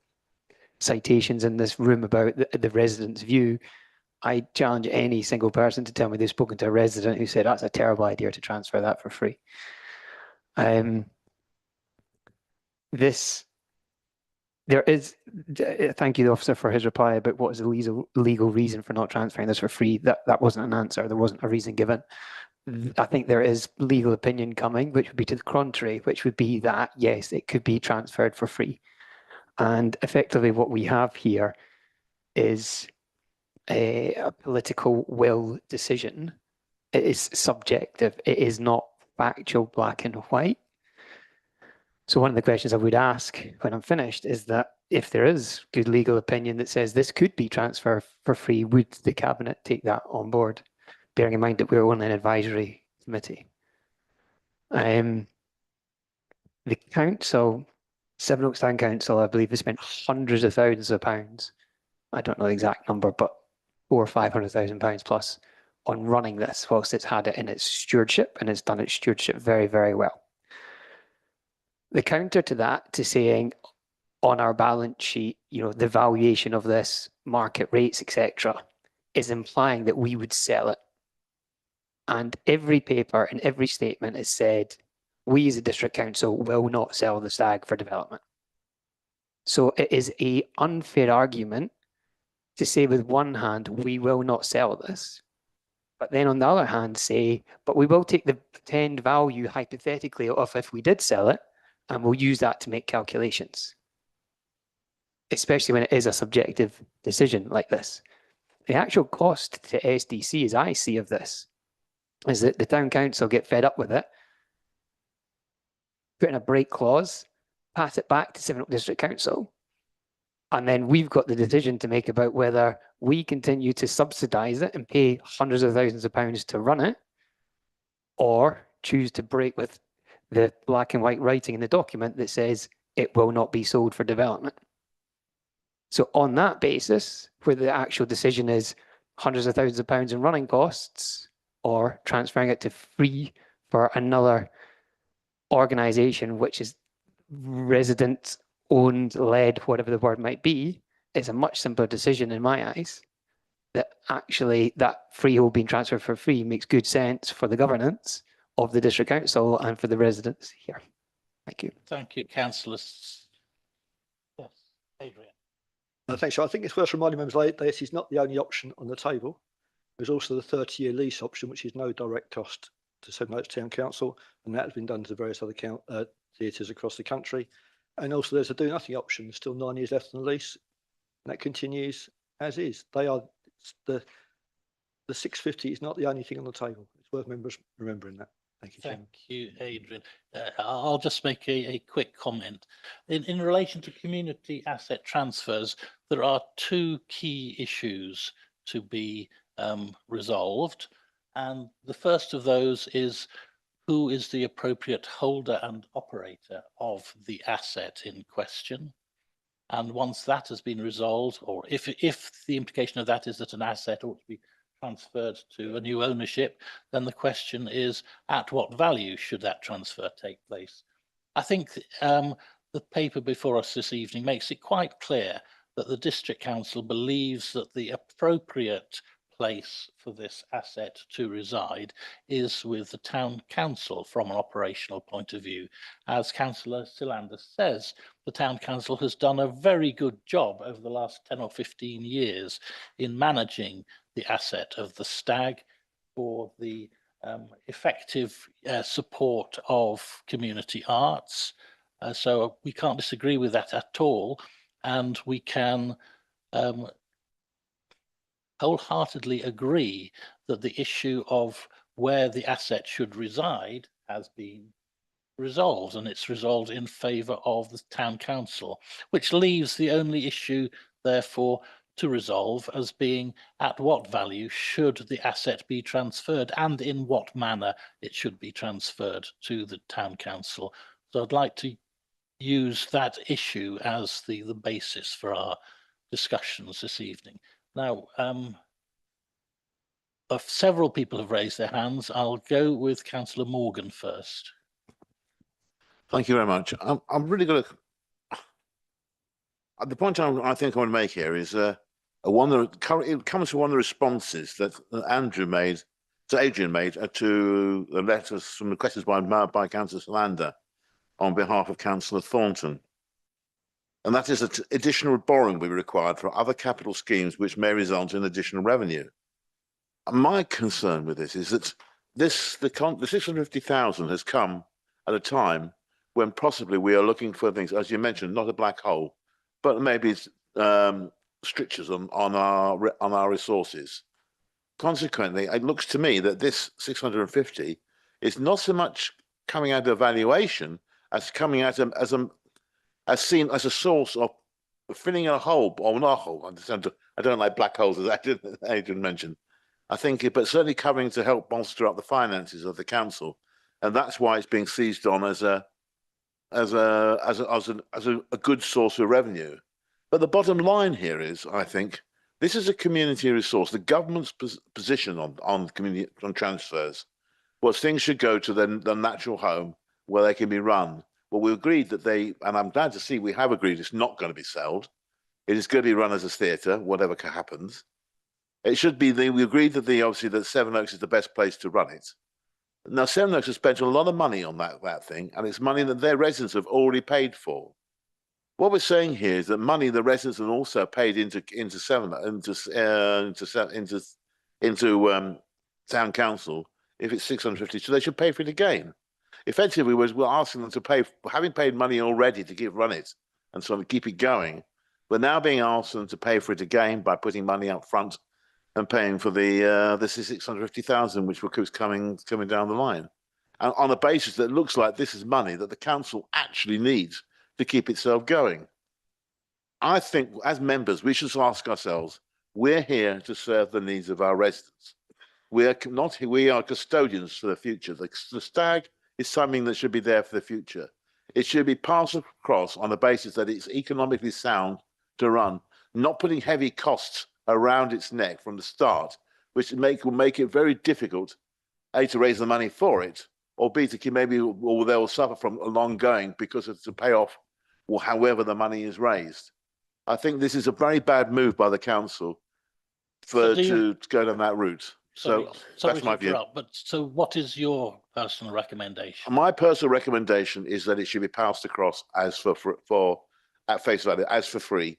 citations in this room about the residents' view, I challenge any single person to tell me they've spoken to a resident who said that's a terrible idea to transfer that for free. There is, thank you, the officer, for his reply about what is the legal reason for not transferring this for free. That wasn't an answer. There wasn't a reason given. I think there is legal opinion coming, which would be to the contrary, which would be that, yes, it could be transferred for free. And effectively what we have here is a political will decision. It is subjective. It is not factual black and white. So one of the questions I would ask when I'm finished is that if there is good legal opinion that says this could be transferred for free, would the Cabinet take that on board, bearing in mind that we're only an advisory committee? The council, Sevenoaks Town Council, I believe, has spent hundreds of thousands of pounds. I don't know the exact number, but £400,000 or £500,000 plus on running this whilst it's had it in its stewardship, and it's done its stewardship very, very well. The counter to that, to saying on our balance sheet, you know, the valuation of this, market rates, etc., is implying that we would sell it. And every paper and every statement has said, we as a district council will not sell the stag for development. So it is an unfair argument to say with one hand, we will not sell this, but then on the other hand say, but we will take the pretend value hypothetically of if we did sell it, and we'll use that to make calculations, especially when it is a subjective decision like this. The actual cost to SDC, as I see of this, is that the town council get fed up with it, put in a break clause, pass it back to Sevenoaks District Council, and then we've got the decision to make about whether we continue to subsidise it and pay hundreds of thousands of pounds to run it, or choose to break with the black and white writing in the document that says it will not be sold for development. So on that basis, where the actual decision is hundreds of thousands of pounds in running costs, or transferring it to free for another organisation, which is resident owned, led, whatever the word might be, it's a much simpler decision in my eyes. That actually that freehold being transferred for free makes good sense for the governance of the district council and for the residents here. Thank you. Thank you, Councillor. Yes, Adrian. Thanks. So I think it's worth reminding members that this is not the only option on the table. There's also the 30-year lease option, which is no direct cost to Sevenoaks Town Council, and that has been done to various other theatres across the country. And also there's a do nothing option. There's still 9 years left on the lease, and that continues as is. They are the 650 is not the only thing on the table. It's worth members remembering that. Thank you, Chairman. Thank you, Adrian. I'll just make a quick comment. In relation to community asset transfers, there are 2 key issues to be resolved. And the first of those is, who is the appropriate holder and operator of the asset in question? And once that has been resolved, or if the implication of that is that an asset ought to be transferred to a new ownership, then the question is, at what value should that transfer take place? I think the paper before us this evening makes it quite clear that the District Council believes that the appropriate place for this asset to reside is with the Town Council from an operational point of view. As Councillor Silander says, the Town Council has done a very good job over the last 10 or 15 years in managing the asset of the Stag for the effective support of community arts. So we can't disagree with that at all. And we can wholeheartedly agree that the issue of where the asset should reside has been resolved, and it's resolved in favour of the Town Council, which leaves the only issue, therefore, to resolve as being at what value should the asset be transferred and in what manner it should be transferred to the Town Council. So I'd like to use that issue as the basis for our discussions this evening. Now, several people have raised their hands. I'll go with Councillor Morgan first. Thank you very much. I'm really going to. The point I think I want to make here is it comes from one of the responses that Adrian made to the letters from the questions by Councillor Solander on behalf of Councillor Thornton. And that is that additional borrowing will be required for other capital schemes which may result in additional revenue. And my concern with this is that the 650,000 has come at a time when possibly we are looking for things, as you mentioned, not a black hole, but maybe strictures on our resources. Consequently, it looks to me that this 650 is not so much coming out of valuation as coming out as seen as a source of filling a hole or not a hole. I don't like black holes, as Adrian mentioned. I think, but certainly covering to help bolster up the finances of the council, and that's why it's being seized on as a good source of revenue. But the bottom line here is, I think, this is a community resource. The government's position on community on transfers was things should go to the natural home where they can be run. Well, we agreed that and I'm glad to see we have agreed it's not going to be sold. It is going to be run as a theatre, whatever happens. It should be we agreed that obviously that Sevenoaks is the best place to run it. Now, Sevenoaks has spent a lot of money on that thing, and it's money that their residents have already paid for. What we're saying here is that money the residents have also paid into Town Council, if it's 650, so they should pay for it again. Effectively, we're asking them to pay, having paid money already to run it and sort of keep it going. We're now being asked them to pay for it again by putting money up front and paying for the 650,000, which was coming down the line, and on a basis that looks like this is money that the council actually needs to keep itself going. I think as members, we should ask ourselves, we're here to serve the needs of our residents. We are custodians for the future. The Stag is something that should be there for the future. It should be passed across on the basis that it's economically sound to run, not putting heavy costs around its neck from the start, which will make it very difficult, A, to raise the money for it, or B, to maybe, or they will suffer from a long going because it's to pay off or however the money is raised. I think this is a very bad move by the council to go down that route. So that's my view. But so what is your personal recommendation? My personal recommendation is that it should be passed across as for at face value, as for free.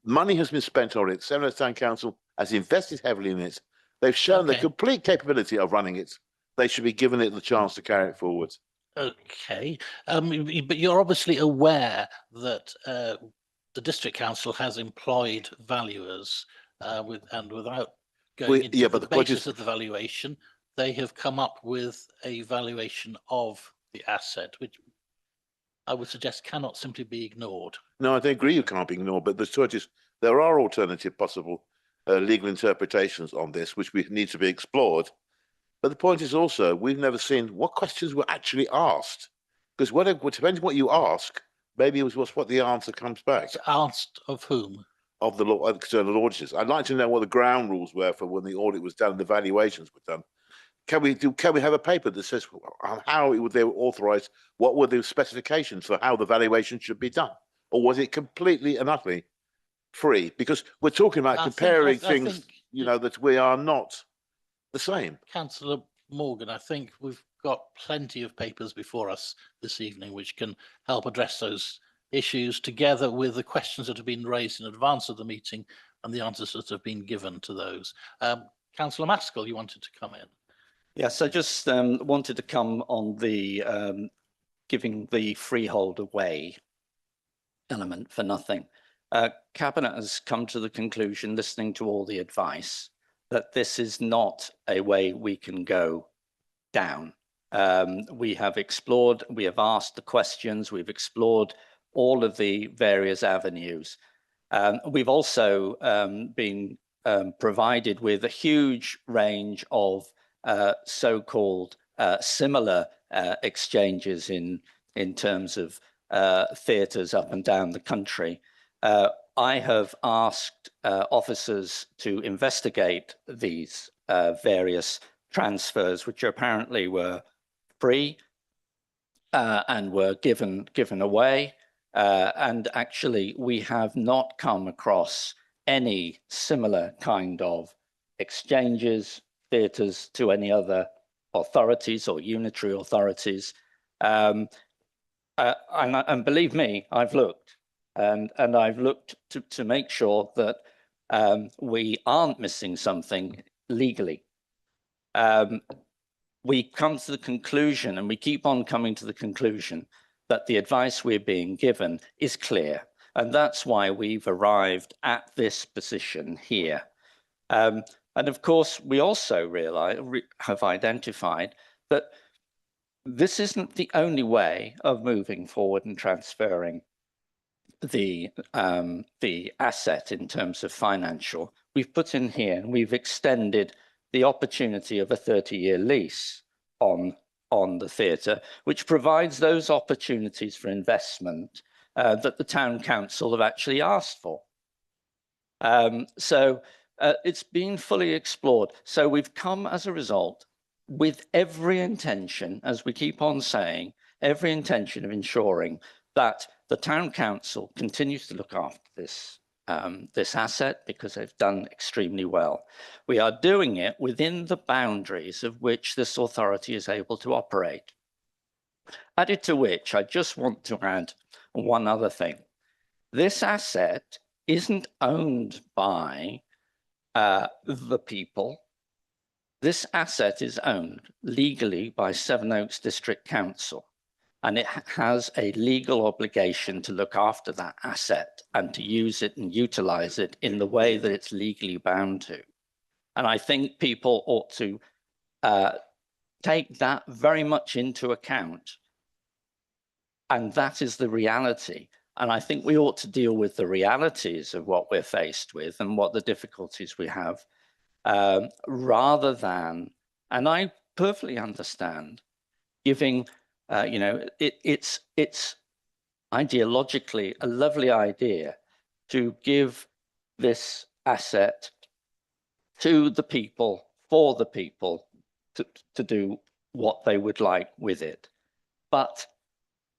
Money has been spent on it. Sevenoaks Town Council has invested heavily in it. They've shown the complete capability of running it. They should be given it the chance to carry it forward. Okay, but you're obviously aware that the District Council has employed valuers without going into the basis of the valuation, they have come up with a valuation of the asset, which I would suggest cannot simply be ignored. No, I agree you can't be ignored, but there are alternative possible legal interpretations on this, which need to be explored. But the point is also, we've never seen what questions were actually asked. Because whatever, depending on what you ask, maybe it was what the answer comes back. Asked of whom? Of the law, external auditors. I'd like to know what the ground rules were for when the audit was done and the valuations were done. Can we have a paper that says how they were authorised? What were the specifications for how the valuation should be done? Or was it completely and utterly free? Because we're talking about comparing things, you know, that we are not the same. Councillor Morgan, I think we've got plenty of papers before us this evening which can help address those issues together with the questions that have been raised in advance of the meeting and the answers that have been given to those. Councillor Maskell, you wanted to come in. Yes, I just wanted to come on the giving the freehold away element for nothing. Cabinet has come to the conclusion, listening to all the advice, that this is not a way we can go down. We have explored, we have asked the questions, we've explored all of the various avenues. We've also been provided with a huge range of so-called similar exchanges in terms of theatres up and down the country. I have asked officers to investigate these various transfers, which apparently were free and were given away. And actually, we have not come across any similar kind of exchanges, theatres to any other authorities or unitary authorities. And believe me, I've looked. And I've looked to make sure that we aren't missing something legally. We come to the conclusion, and we keep on coming to the conclusion, that the advice we're being given is clear. And that's why we've arrived at this position here. And of course, we also have identified that this isn't the only way of moving forward and transferring the asset in terms of financial. We've put in here, and we've extended the opportunity of a 30-year lease on the theatre, which provides those opportunities for investment that the town council have actually asked for. So it's been fully explored. So we've come as a result with every intention, as we keep on saying, every intention of ensuring that the town council continues to look after this asset, because they've done extremely well. We are doing it within the boundaries of which this authority is able to operate. Added to which, I just want to add one other thing. This asset isn't owned by the people. This asset is owned legally by Sevenoaks District Council, and it has a legal obligation to look after that asset and to use it and utilize it in the way that it's legally bound to. And I think people ought to take that very much into account. And that is the reality. And I think we ought to deal with the realities of what we're faced with and what the difficulties we have, rather than, and I perfectly understand, giving, it's ideologically a lovely idea to give this asset to the people, for the people, to do what they would like with it. But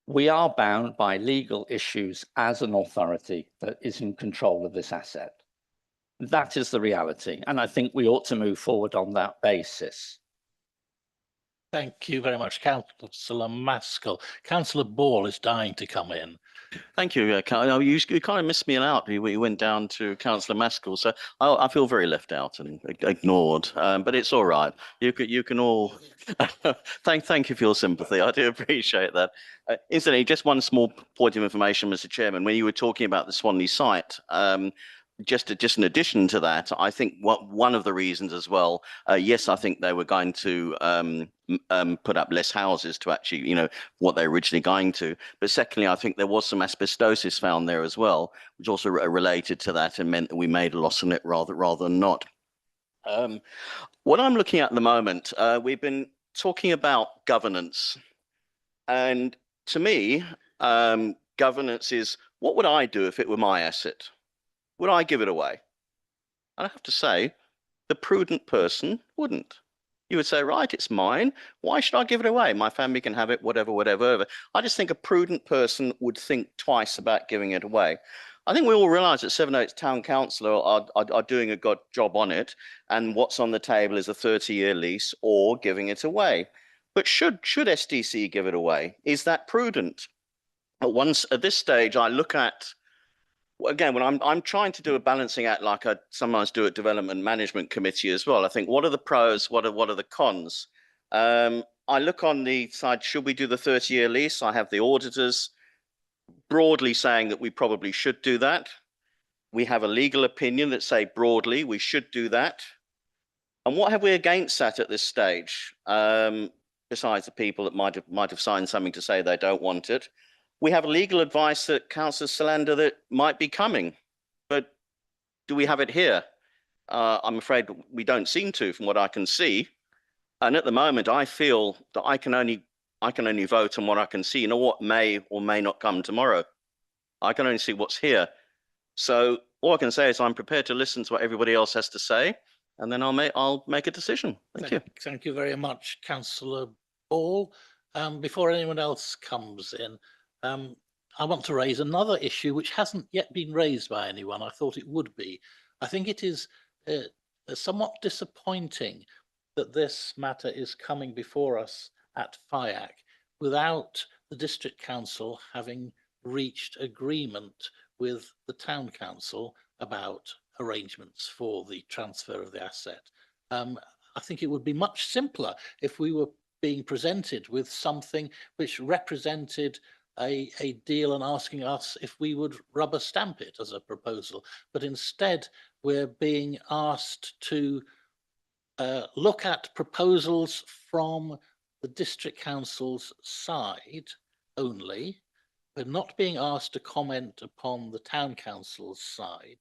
we are bound by legal issues as an authority that is in control of this asset. That is the reality. And I think we ought to move forward on that basis. Thank you very much, Councillor Maskell. Councillor Ball is dying to come in. Thank you. You kind of missed me out. You went down to Councillor Maskell, so I feel very left out and ignored. But it's all right. You can all thank you for your sympathy. I do appreciate that. Incidentally, just one small point of information, Mr. Chairman. When you were talking about the Swanley site, just in addition to that, I think one of the reasons as well, yes, I think they were going to put up less houses to actually, what they were originally going to. But secondly, I think there was some asbestosis found there as well, which also related to that and meant that we made a loss on it rather than not. What I'm looking at the moment, we've been talking about governance. And to me, governance is, what would I do if it were my asset? Would I give it away? And I have to say, the prudent person wouldn't. You would say, right, it's mine. Why should I give it away? My family can have it, whatever, whatever. I just think a prudent person would think twice about giving it away. I think we all realise that Sevenoaks Town Council are doing a good job on it, and what's on the table is a 30-year lease or giving it away. But should SDC give it away? Is that prudent? At this stage, I look at, again, when I'm trying to do a balancing act, like I sometimes do at Development Management Committee as well. I think, what are the pros? What are the cons? I look on the side, should we do the 30-year lease? I have the auditors broadly saying that we probably should do that. We have a legal opinion that say broadly we should do that. And what have we against that at this stage? Besides the people that might have signed something to say they don't want it. We have legal advice that Councillor Solander that might be coming, but do we have it here? I'm afraid we don't seem to, from what I can see. And at the moment, I feel that I can only vote on what I can see. You know what may or may not come tomorrow. I can only see what's here. So all I can say is I'm prepared to listen to what everybody else has to say, and then I'll make a decision. Thank you. Thank you very much, Councillor Ball. Before anyone else comes in, I want to raise another issue which hasn't yet been raised by anyone. I thought it would be. I think it is somewhat disappointing that this matter is coming before us at FIAC without the District Council having reached agreement with the Town Council about arrangements for the transfer of the asset. I think it would be much simpler if we were being presented with something which represented a deal and asking us if we would rubber stamp it as a proposal. But instead, we're being asked to look at proposals from the District Council's side only. We're not being asked to comment upon the Town Council's side.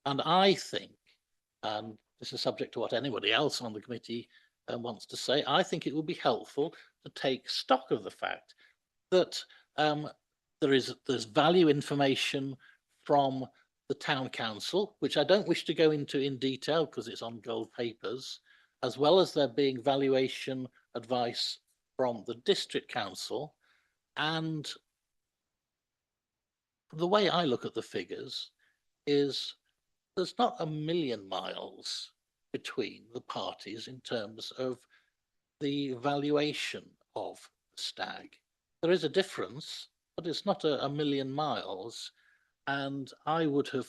And I think, and this is subject to what anybody else on the committee wants to say, I think it would be helpful to take stock of the fact that there's value information from the Town Council, which I don't wish to go into in detail because it's on gold papers, as well as there being valuation advice from the District Council. And the way I look at the figures is there's not a million miles between the parties in terms of the valuation of Stag. There is a difference, but it's not a million miles. And I would have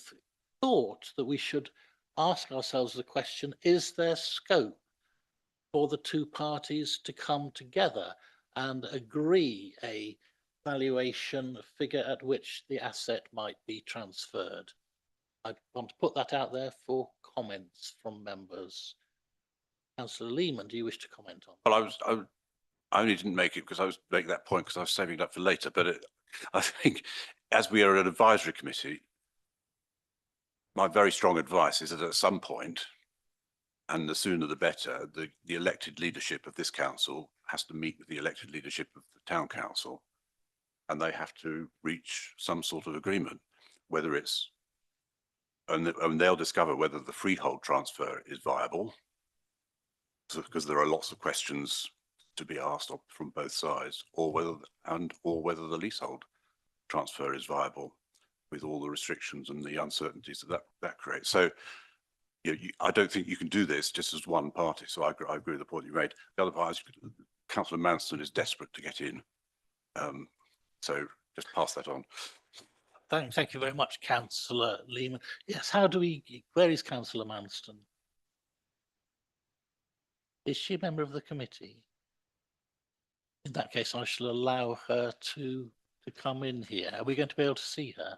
thought that we should ask ourselves the question, is there scope for the two parties to come together and agree a valuation figure at which the asset might be transferred? I want to put that out there for comments from members. Councillor Lehman, do you wish to comment on? Well, I only didn't make it because I was making that point because I was saving it up for later. But I think as we are an advisory committee, my very strong advice is that at some point, and the sooner the better, the elected leadership of this council has to meet with the elected leadership of the town council, and they have to reach some sort of agreement, whether it's, and they'll discover whether the freehold transfer is viable, because there are lots of questions to be asked from both sides, or whether the leasehold transfer is viable with all the restrictions and the uncertainties that creates. So I don't think you can do this just as one party. So I agree with the point you made. The other part is Councillor Manston is desperate to get in. So just pass that on. Thank you very much, Councillor Lehman. Yes, where is Councillor Manston? Is she a member of the committee? In that case, I shall allow her to come in here. Are we going to be able to see her?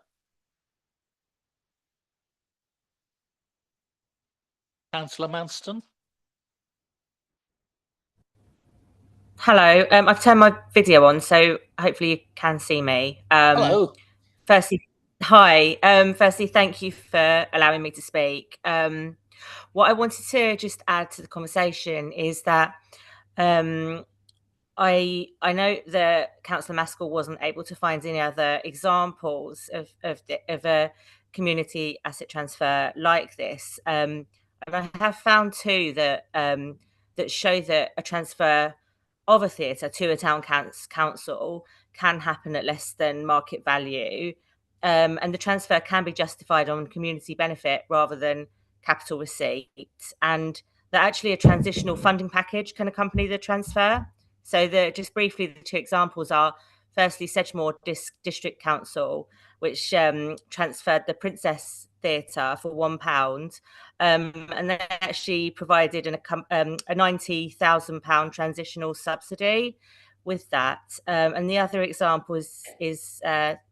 Councillor Manston? Hello, I've turned my video on, so hopefully you can see me. Hello. Firstly, hi. Firstly, thank you for allowing me to speak. What I wanted to just add to the conversation is that I know that Councillor Maskell wasn't able to find any other examples of a community asset transfer like this, and I have found two that that show that a transfer of a theatre to a town council can happen at less than market value, and the transfer can be justified on community benefit rather than capital receipt, and that actually a transitional funding package can accompany the transfer. So just briefly, the two examples are firstly Sedgemoor District Council, which transferred the Princess Theatre for £1, and they actually provided a £90,000 transitional subsidy with that. And the other example is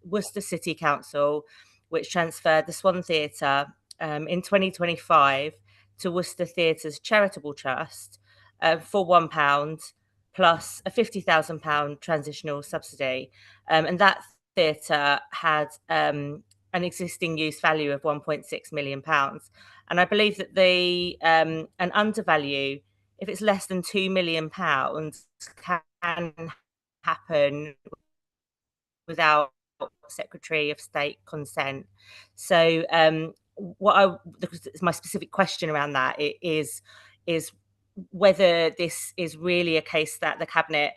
Worcester City Council, which transferred the Swan Theatre in 2025 to Worcester Theatre's Charitable Trust for £1 plus a £50,000 transitional subsidy. And that theatre had an existing use value of £1.6 million. And I believe that an undervalue, if it's less than £2 million, can happen without Secretary of State consent. So my specific question around that is whether this is really a case that the Cabinet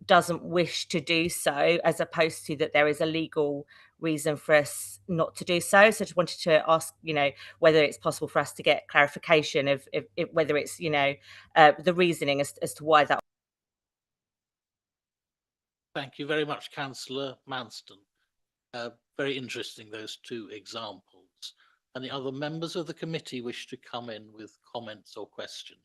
doesn't wish to do so, as opposed to that there is a legal reason for us not to do so. So I just wanted to ask, whether it's possible for us to get clarification of whether it's, the reasoning as to why that. Thank you very much, Councillor Manston. Very interesting, those two examples. Any other members of the committee wish to come in with comments or questions?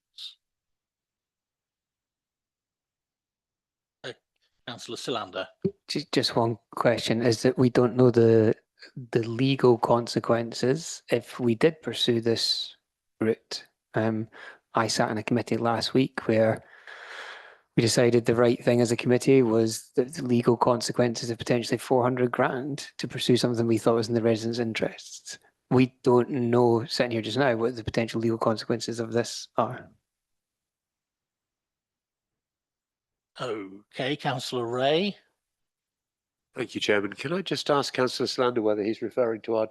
Councillor Silander. Just one question is that we don't know the legal consequences if we did pursue this route. I sat in a committee last week where we decided the right thing as a committee was the legal consequences of potentially 400 grand to pursue something we thought was in the residents' interests. We don't know, sitting here just now, what the potential legal consequences of this are. Okay, Councillor Ray. Thank you, Chairman. Can I just ask Councillor Slander whether he's referring to our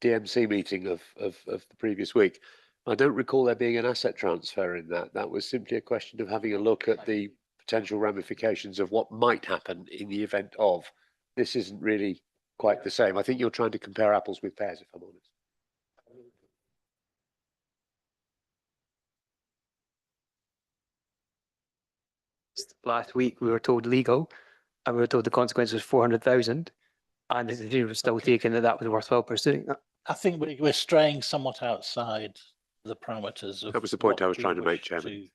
DMC meeting of the previous week? I don't recall there being an asset transfer in that. That was simply a question of having a look at the potential ramifications of what might happen in the event of. This isn't really quite the same. I think you're trying to compare apples with pears, if I'm honest. Last week we were told legal, and we were told the consequence was 400,000, and the decision was still taken that was worthwhile pursuing that. I think we're straying somewhat outside the parameters of. That was the point I was trying to make, Chairman.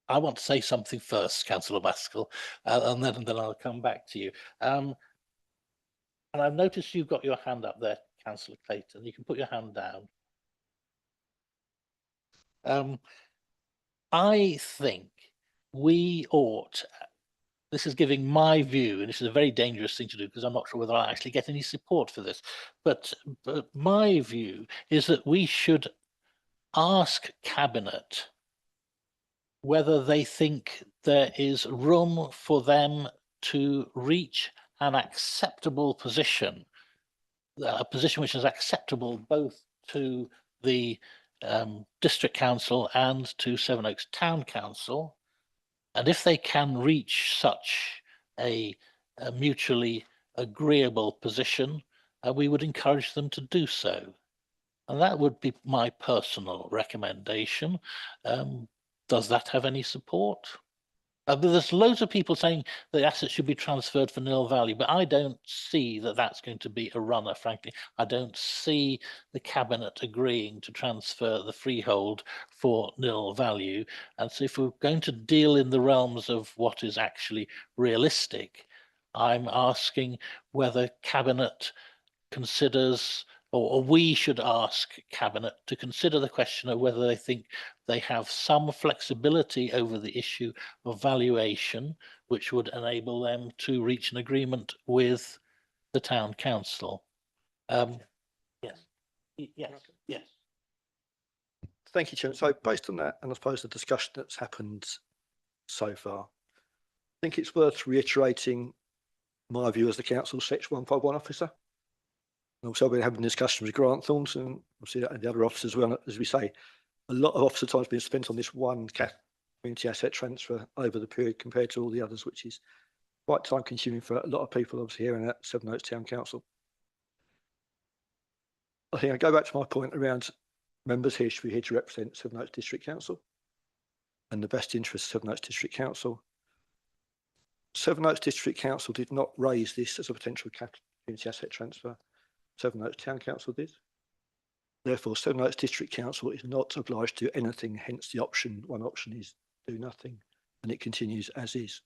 I want to say something first, Councillor Maskell, and then I'll come back to you. And I've noticed you've got your hand up there, Councillor Clayton. You can put your hand down. I think we ought, this is giving my view, and this is a very dangerous thing to do because I'm not sure whether I actually get any support for this, but my view is that we should ask Cabinet whether they think there is room for them to reach an acceptable position, a position which is acceptable both to the District Council and to Sevenoaks Town Council. And if they can reach such a mutually agreeable position, we would encourage them to do so. And that would be my personal recommendation. Does that have any support? There's loads of people saying the assets should be transferred for nil value, but I don't see that that's going to be a runner, frankly. I don't see the Cabinet agreeing to transfer the freehold for nil value. And so if we're going to deal in the realms of what is actually realistic, I'm asking whether Cabinet considers, or we should ask Cabinet to consider the question of whether they think they have some flexibility over the issue of valuation, which would enable them to reach an agreement with the Town Council. Yes. Yes, yes. Thank you, Chair. So based on that, and I suppose the discussion that's happened so far, I think it's worth reiterating my view as the council Section 151 officer. And also we're having discussions with Grant Thornton, obviously, and the other officers as well. As we say, a lot of officer time has been spent on this one community asset transfer over the period compared to all the others, which is quite time consuming for a lot of people, obviously, here in that Sevenoaks Town Council. I think I go back to my point around members here should be here to represent Sevenoaks District Council and the best interests of Sevenoaks District Council. Sevenoaks District Council did not raise this as a potential community asset transfer. Sevenoaks Town Council did. Therefore, Sevenoaks District Council is not obliged to do anything, hence the option. One option is do nothing, and it continues as is.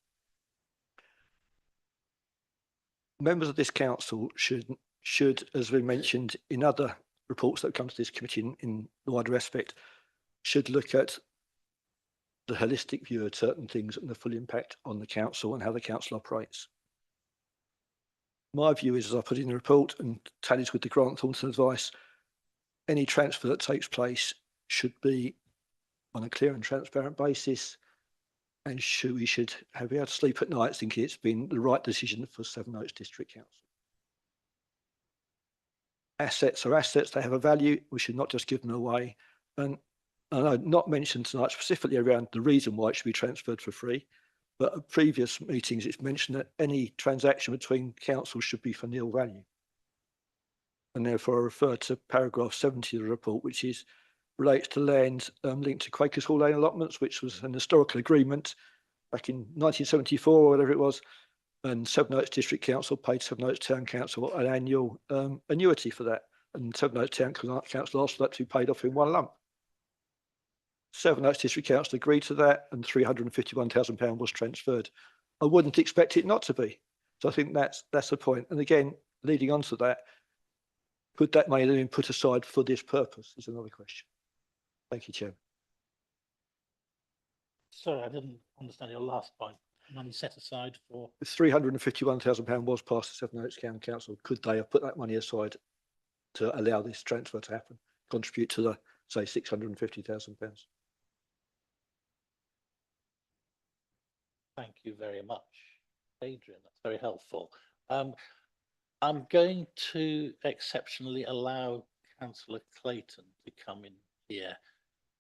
Members of this council should, as we mentioned in other reports that come to this committee in the wider aspect, should look at the holistic view of certain things and the full impact on the council and how the council operates. My view is, as I put in the report and tallies with the Grant Thornton advice, any transfer that takes place should be on a clear and transparent basis, and we should be able to sleep at night thinking it's been the right decision for Sevenoaks District Council. Assets are assets, they have a value, we should not just give them away. And I know not mentioned tonight specifically around the reason why it should be transferred for free, but at previous meetings it's mentioned that any transaction between councils should be for nil value. And therefore I refer to paragraph 70 of the report, which relates to land linked to Quakers Hall Lane allotments, which was an historical agreement back in 1974 or whatever it was, and Sevenoaks District Council paid Sevenoaks Town Council an annual annuity for that, and Sevenoaks Town Council asked for that to be paid off in one lump. Sevenoaks District Council agreed to that, and £351,000 was transferred. I wouldn't expect it not to be. So I think that's the point. And again, leading on to that, could that money have been put aside for this purpose is another question. Thank you, Chairman. Sorry, I didn't understand your last point. Money set aside for £351,000 was passed to Sevenoaks Town Council. Could they have put that money aside to allow this transfer to happen, contribute to the, say, £650,000? Thank you very much, Adrian. That's very helpful. I'm going to exceptionally allow Councillor Clayton to come in here.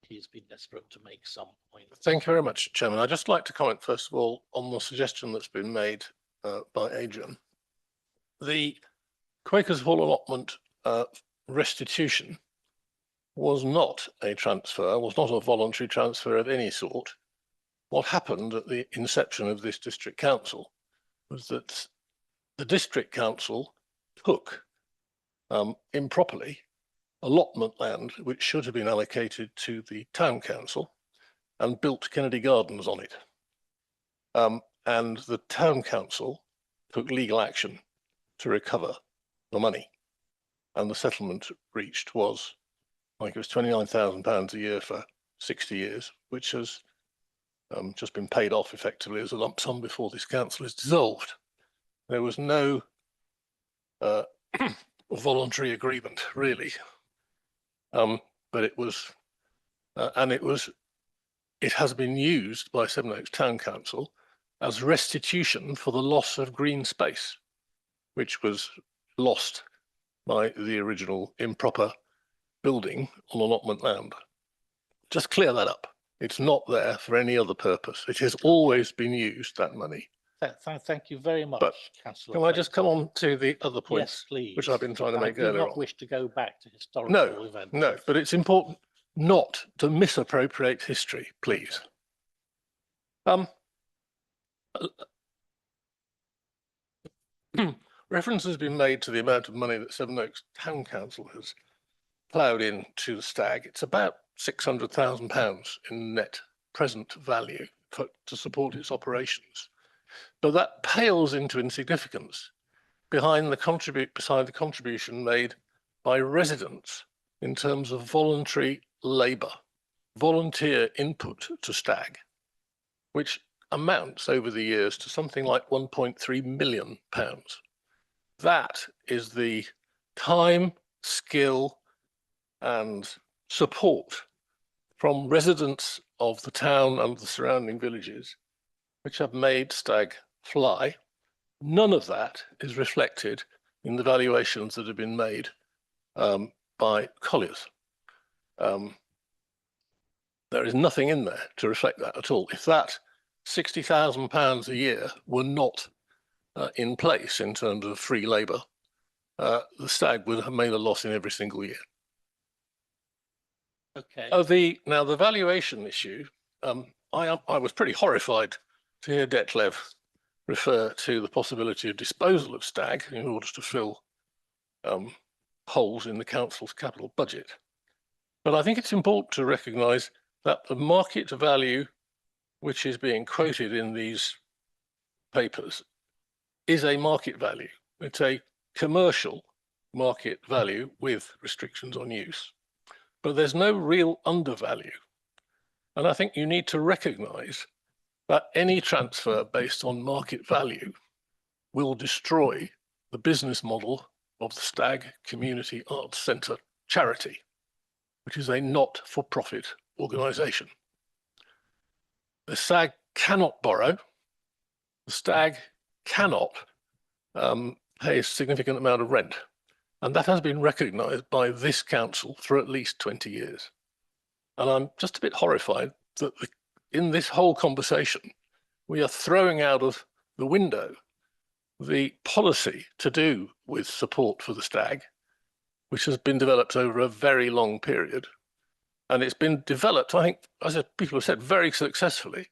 He's been desperate to make some point. Thank you very much, Chairman. I'd just like to comment, first of all, on the suggestion that's been made by Adrian. The Quakers Hall allotment restitution was not a transfer, was not a voluntary transfer of any sort. What happened at the inception of this district council was that the district council took improperly allotment land which should have been allocated to the town council and built Kennedy Gardens on it. And the town council took legal action to recover the money. And the settlement reached was, I think it was £29,000 a year for 60 years, which has just been paid off effectively as a lump sum before this council is dissolved. There was no voluntary agreement, really. But it was, it has been used by Sevenoaks Town Council as restitution for the loss of green space, which was lost by the original improper building on allotment land. Just clear that up. It's not there for any other purpose. It has always been used, that money. Thank you very much, But Councillor. can I just come on to the other points, yes, please, which I've been trying to make I do earlier not on? wish to go back to historical events. No, but it's important not to misappropriate history, please. Reference has been made to the amount of money that Sevenoaks Town Council has ploughed into the stag. It's about £600,000 in net present value to support its operations. But that pales into insignificance behind the contribution made by residents in terms of voluntary labour, volunteer input to stag, which amounts over the years to something like £1.3 million. That is the time, skill and support from residents of the town and the surrounding villages, which have made stag fly. None of that is reflected in the valuations that have been made by Colliers. There is nothing in there to reflect that at all. If that £60,000 a year were not in place in terms of free labour, the stag would have made a loss in every single year. Okay. Now the valuation issue, I was pretty horrified to hear Detlev refer to the possibility of disposal of stag in order to fill holes in the council's capital budget. But I think it's important to recognise that the market value which is being quoted in these papers is a market value. It's a commercial market value with restrictions on use. But there's no real undervalue. And I think you need to recognise that any transfer based on market value will destroy the business model of the Stag Community Arts Centre charity, which is a not-for-profit organisation. The Stag cannot borrow. The Stag cannot pay a significant amount of rent. And that has been recognised by this council for at least 20 years. And I'm just a bit horrified that in this whole conversation, we are throwing out of the window the policy to do with support for the Stag, which has been developed over a very long period. And it's been developed, I think, as people have said, very successfully,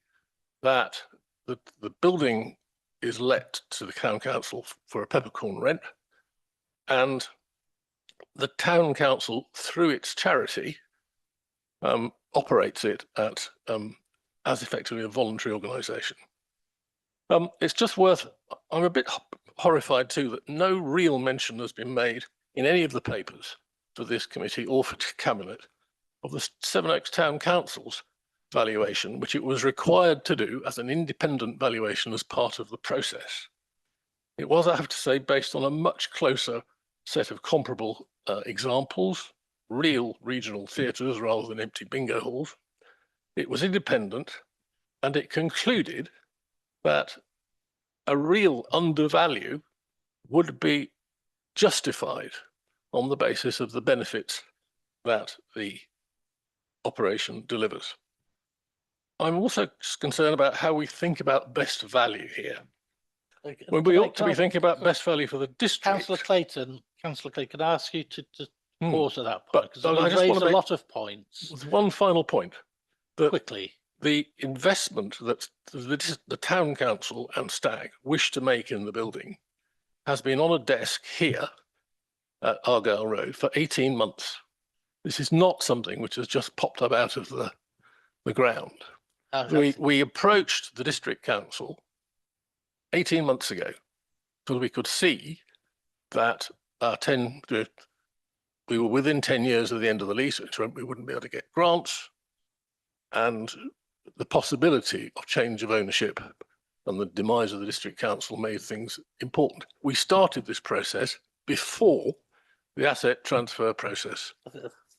that the building is let to the town council for a peppercorn rent, and the town council, through its charity, operates it as effectively a voluntary organisation. It's just worth, I'm a bit horrified too that no real mention has been made in any of the papers for this committee or for Cabinet of the Sevenoaks Town Council's valuation, which it was required to do as an independent valuation as part of the process. It was, I have to say, based on a much closer set of comparable examples, real regional theatres rather than empty bingo halls. It was independent, and it concluded that a real undervalue would be justified on the basis of the benefits that the operation delivers. I'm also concerned about how we think about best value here. When we ought to be thinking about best value for the district. Councillor Clayton, can I ask you to pause at that point? Because I we've just raised want a to lot of points. With one final point. That Quickly. The investment that the town council and Stag wish to make in the building has been on a desk here at Argyle Road for 18 months. This is not something which has just popped up out of the ground. We approached the district council 18 months ago so we could see that we were within 10 years of the end of the lease, which meant we wouldn't be able to get grants, and the possibility of change of ownership and the demise of the district council made things important. We started this process before the asset transfer process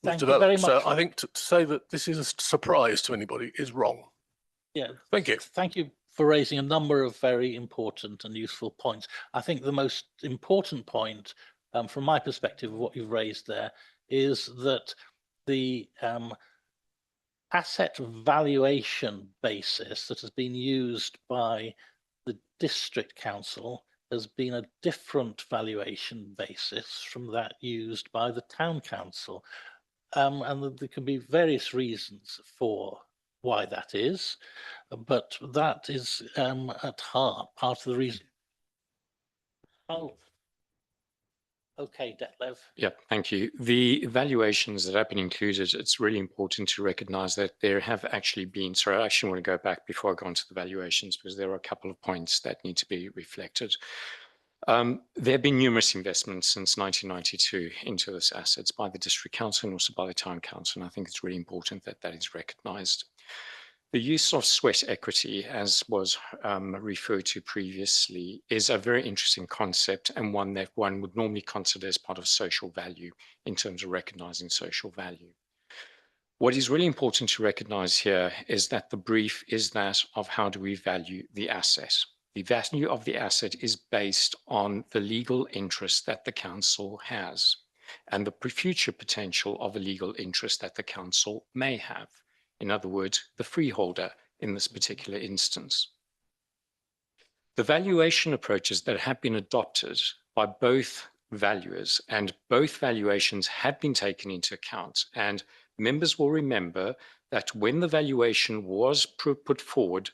was developed. So I think to say that this is a surprise to anybody is wrong. Yeah. Thank you. Thank you for raising a number of very important and useful points. I think the most important point from my perspective of what you've raised there is that the asset valuation basis that has been used by the district council has been a different valuation basis from that used by the town council. And there can be various reasons for why that is, but that is at heart part of the reason. Oh, okay, Detlev. Yeah, thank you. The valuations that have been included, it's really important to recognize that there have actually been, sorry, I actually want to go back before I go on to the valuations because there are a couple of points that need to be reflected. There have been numerous investments since 1992 into this assets by the district council and also by the town council, and I think it's really important that that is recognized. The use of sweat equity, as was referred to previously, is a very interesting concept and one that one would normally consider as part of social value in terms of recognizing social value. What is really important to recognize here is that the brief is that of how do we value the asset. The value of the asset is based on the legal interest that the council has and the future potential of a legal interest that the council may have. In other words, the freeholder in this particular instance. The valuation approaches that have been adopted by both valuers, and both valuations have been taken into account, and members will remember that when the valuation was put forward,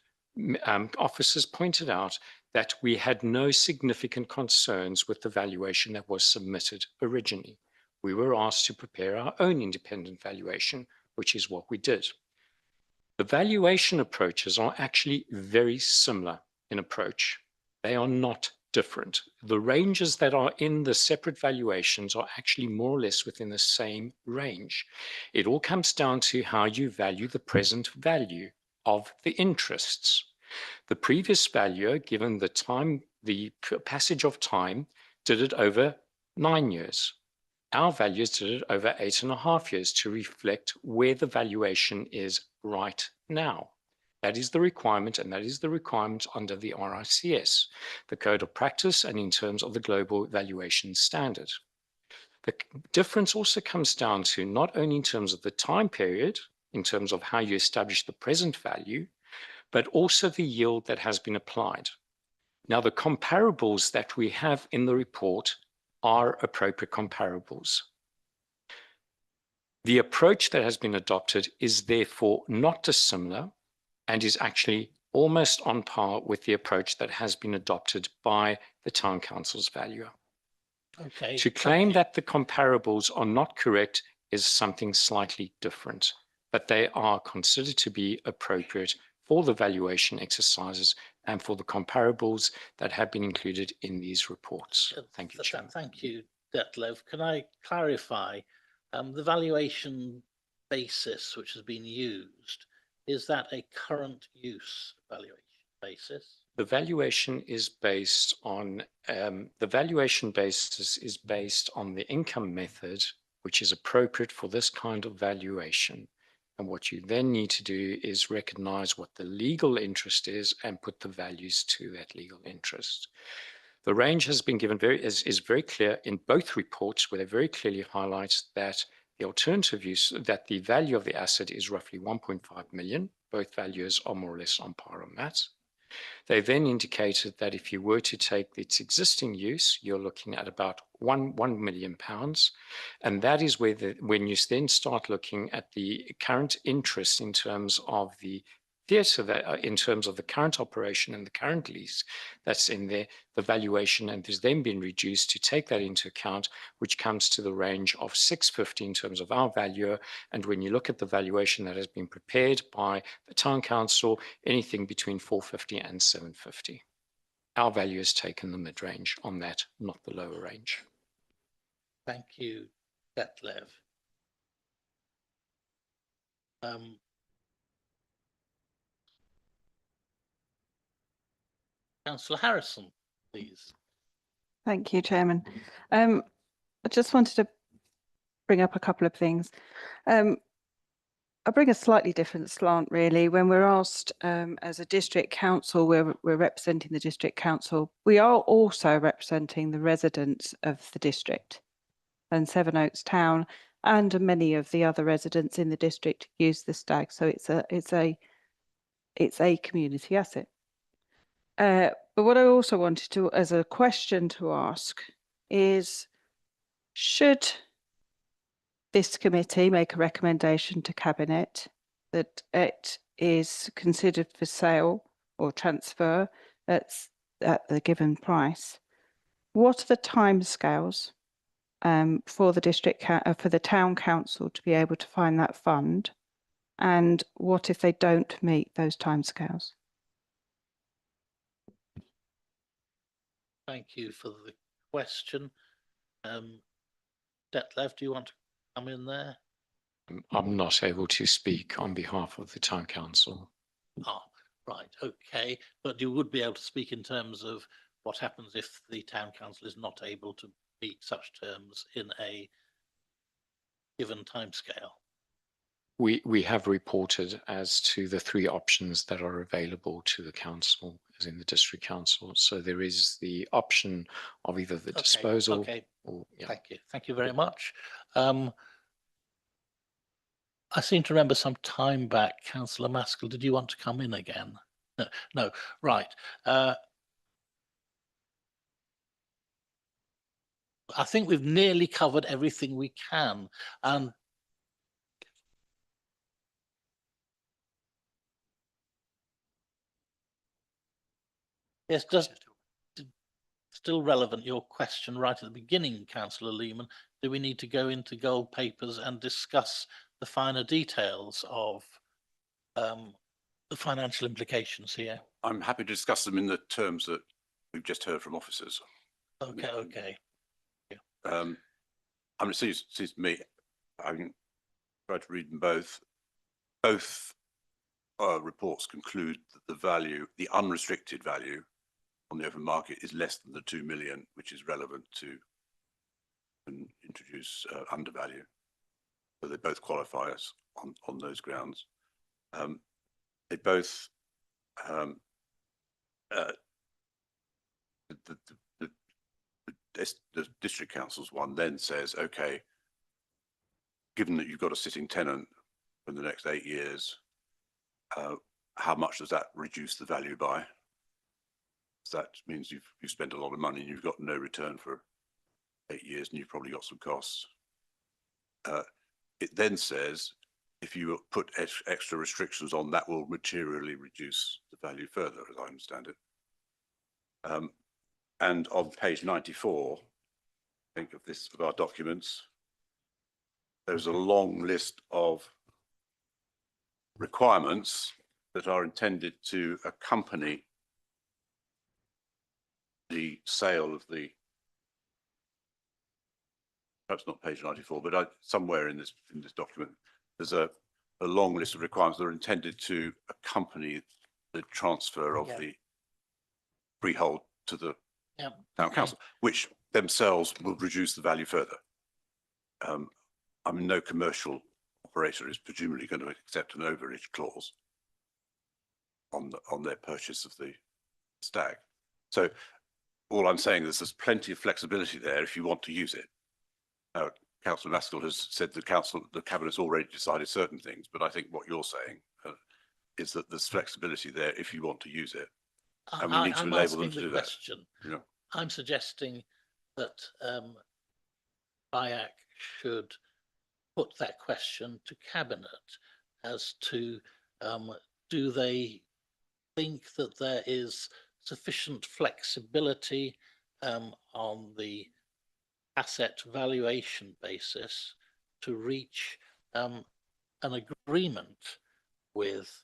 officers pointed out that we had no significant concerns with the valuation that was submitted originally. We were asked to prepare our own independent valuation, which is what we did. The valuation approaches are actually very similar in approach. They are not different. The ranges that are in the separate valuations are actually more or less within the same range. It all comes down to how you value the present value of the interests. The previous valuer, given the time, the passage of time, did it over 9 years. Our valuers did it over 8.5 years to reflect where the valuation is right now. That is the requirement, and that is the requirement under the RICS, the Code of Practice, and in terms of the Global Valuation Standard. The difference also comes down to not only in terms of the time period, in terms of how you establish the present value, but also the yield that has been applied. Now, the comparables that we have in the report are appropriate comparables. The approach that has been adopted is therefore not dissimilar and is actually almost on par with the approach that has been adopted by the Town Council's valuer. Okay. To claim that the comparables are not correct is something slightly different, but they are considered to be appropriate for the valuation exercises and for the comparables that have been included in these reports. Thank you, Chairman. Thank you, Detlev. Can I clarify the valuation basis which has been used? Is that a current use valuation basis? The valuation is based on the valuation basis is based on the income method, which is appropriate for this kind of valuation. And what you then need to do is recognize what the legal interest is and put the values to that legal interest. The range has been given is very clear in both reports, where they very clearly highlight that the alternative use, that the value of the asset is roughly 1.5 million. Both values are more or less on par on that. They then indicated that if you were to take its existing use, you're looking at about £1 million. And that is where when you then start looking at the current interest in terms of the theatre, that in terms of the current operation and the current lease that's in there, the valuation and has then been reduced to take that into account, which comes to the range of 650 in terms of our valuer. And when you look at the valuation that has been prepared by the Town Council, anything between 450 and 750. Our value has taken the mid-range on that, not the lower range. Thank you, Detlev. Councillor Harrison, please. Thank you, Chairman. I just wanted to bring up a couple of things. I bring a slightly different slant, really. When we're asked as a district council, we're representing the district council. We are also representing the residents of the district, and Sevenoaks Town and many of the other residents in the district use the stag. So it's a community asset. But what I also wanted to, as a question to ask, is should this committee make a recommendation to Cabinet that it is considered for sale or transfer at the given price? What are the timescales for the district for the Town Council to be able to find that fund? And what if they don't meet those timescales? Thank you for the question. Detlev, do you want to come in there? I'm not able to speak on behalf of the Town Council. Ah, right, okay, but you would be able to speak in terms of what happens if the town council is not able to meet such terms in a given timescale. We have reported as to the three options that are available to the council, as in the district council. So there is the option of either the disposal Okay, or, yeah. Thank you very much. I seem to remember some time back, Councillor Maskell, did you want to come in again? No, right. I think we've nearly covered everything we can, and yes, just still relevant, your question right at the beginning, Councillor Lehman, do we need to go into gold papers and discuss the finer details of the financial implications here? I'm happy to discuss them in the terms that we've just heard from officers. Okay. I mean, it seems to me, I can try to read them both. Both reports conclude that the value, the unrestricted value on the open market is less than the 2 million, which is relevant to introduce undervalue. So they both qualify us on those grounds. They both the district council's one then says, okay, given that you've got a sitting tenant for the next 8 years, how much does that reduce the value by? That means you've spent a lot of money and you've got no return for 8 years, and you've probably got some costs. It then says, if you put extra restrictions on, that will materially reduce the value further, as I understand it. And on page 94, I think of our documents, there's a long list of requirements that are intended to accompany the sale of the, perhaps not page 94, but somewhere in this document, there's a long list of requirements that are intended to accompany the transfer of the freehold to the town council, which themselves will reduce the value further. I mean, no commercial operator is presumably going to accept an overage clause on their purchase of the stag. So all I'm saying is there's plenty of flexibility there if you want to use it. Councillor Maskell has said the cabinet's already decided certain things, but I think what you're saying is that there's flexibility there if you want to use it, and we need to enable them to do that. Yeah. I'm suggesting that FIAC should put that question to Cabinet as to do they think that there is sufficient flexibility on the asset valuation basis to reach an agreement with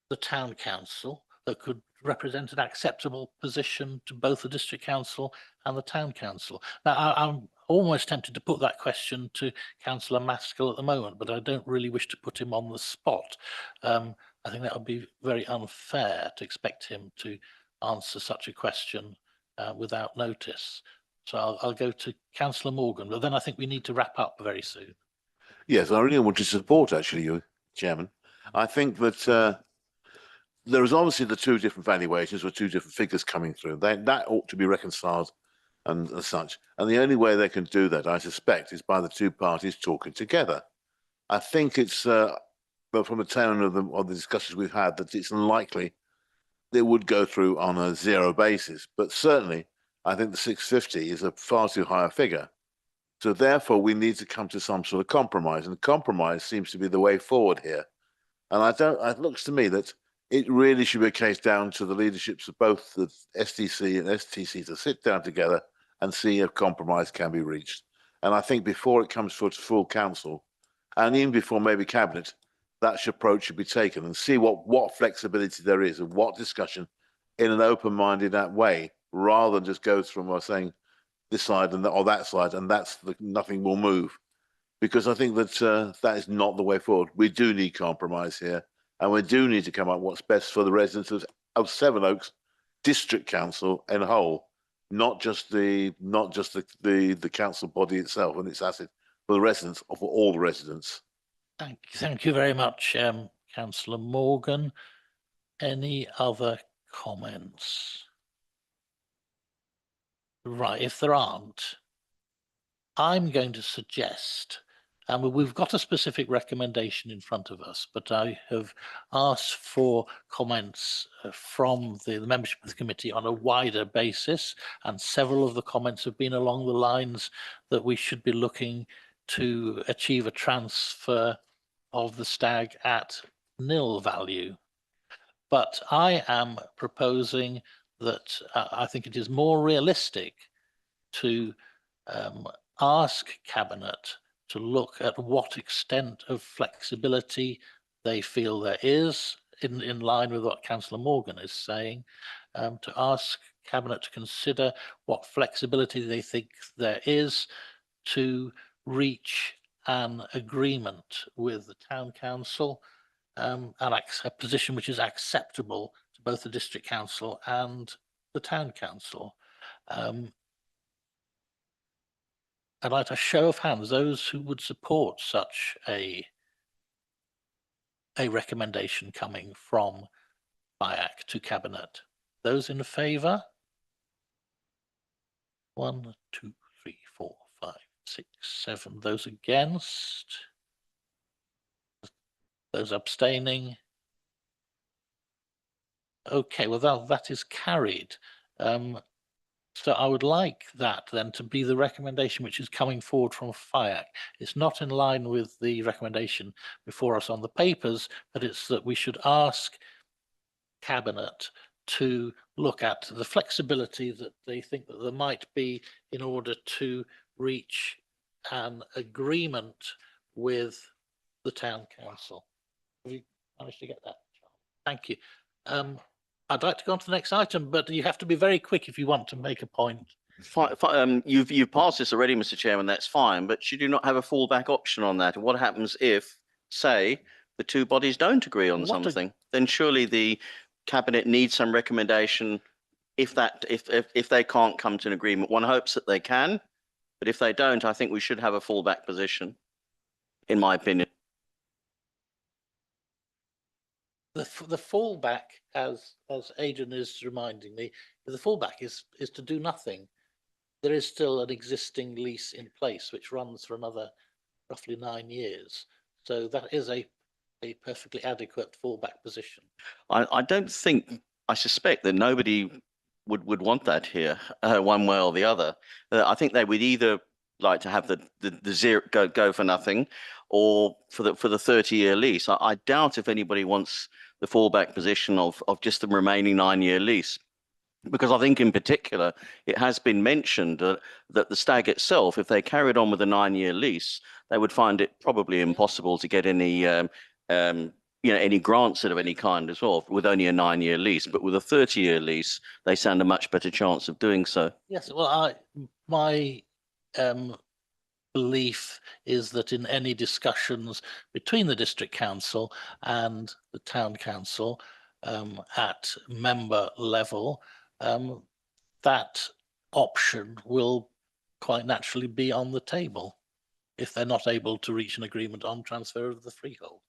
the town council that could represent an acceptable position to both the district council and the town council. Now, I'm almost tempted to put that question to Councillor Maskell at the moment, but I don't really wish to put him on the spot. I think that would be very unfair to expect him to answer such a question without notice. So I'll go to Councillor Morgan, but then I think we need to wrap up very soon. Yes, I really want to support actually you, Chairman. I think that there is obviously the two different valuations with two different figures coming through. That ought to be reconciled and as such. And the only way they can do that, I suspect, is by the two parties talking together. I think it's, but from the tone of the discussions we've had, that it's unlikely they would go through on a zero basis. But certainly, I think the 650 is a far too high a figure. So therefore, we need to come to some sort of compromise, and compromise seems to be the way forward here. And it looks to me that it really should be a case down to the leaderships of both the SDC and STC to sit down together and see if compromise can be reached. And I think before it comes to full council, and even before maybe cabinet, that approach should be taken and see what flexibility there is and what discussion in an open-minded way, rather than just go from saying this side or that side, and nothing will move. Because I think that that is not the way forward. We do need compromise here. And we do need to come up with what's best for the residents of Sevenoaks District Council and whole, not just the council body itself and its assets, for the residents, or for all the residents. Thank you very much, Councillor Morgan. Any other comments? Right, if there aren't, I'm going to suggest, and we've got a specific recommendation in front of us, but I have asked for comments from the membership of the committee on a wider basis, and several of the comments have been along the lines that we should be looking to achieve a transfer of the stag at nil value. But I am proposing that I think it is more realistic to ask Cabinet to look at what extent of flexibility they feel there is, in line with what Councillor Morgan is saying, to ask Cabinet to consider what flexibility they think there is to reach an agreement with the Town Council, and a position which is acceptable to both the District Council and the Town Council. I'd like a show of hands, those who would support such a recommendation coming from FIAC to Cabinet. Those in favour? 1, 2, 3, 4, 5, 6, 7. Those against? Those abstaining? Okay, well that is carried. So I would like that then to be the recommendation which is coming forward from FIAC. It's not in line with the recommendation before us on the papers, but it's that we should ask Cabinet to look at the flexibility that they think that there might be in order to reach an agreement with the Town Council. Have you managed to get that? Thank you. I'd like to go on to the next item, but you have to be very quick if you want to make a point. You've passed this already, Mr. Chairman, that's fine, but should you not have a fallback option on that? And what happens if, say, the two bodies don't agree on something? Then surely the Cabinet needs some recommendation if they can't come to an agreement. One hopes that they can, but if they don't, I think we should have a fallback position, in my opinion. The fallback, as Adrian is reminding me, the fallback is to do nothing. There is still an existing lease in place which runs for another roughly 9 years. So that is a perfectly adequate fallback position. I suspect that nobody would want that here, one way or the other. I think they would either like to have the zero go for nothing, or for the 30-year lease. I doubt if anybody wants the fallback position of just the remaining 9-year lease, because I think in particular it has been mentioned that the stag itself, if they carried on with a 9-year lease, they would find it probably impossible to get any any grants of any kind as well, with only a 9-year lease. But with a 30-year lease, they stand a much better chance of doing so. Yes, well, my belief is that in any discussions between the District Council and the Town Council at member level, that option will quite naturally be on the table if they're not able to reach an agreement on transfer of the freehold.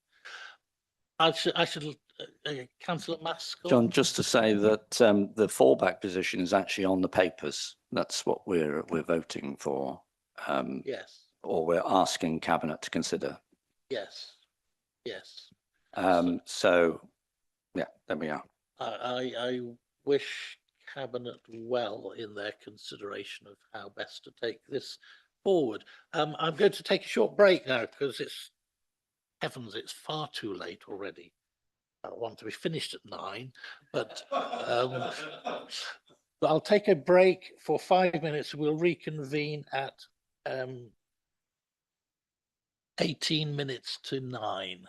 Councillor Maskell. John, just to say that the fallback position is actually on the papers. That's what we're voting for. Yes. Or we're asking Cabinet to consider. Yes. Yes. So, yeah, there we are. I wish Cabinet well in their consideration of how best to take this forward. I'm going to take a short break now because it's far too late already. I want to be finished at 9, but I'll take a break for 5 minutes. We'll reconvene at 18 minutes to 9.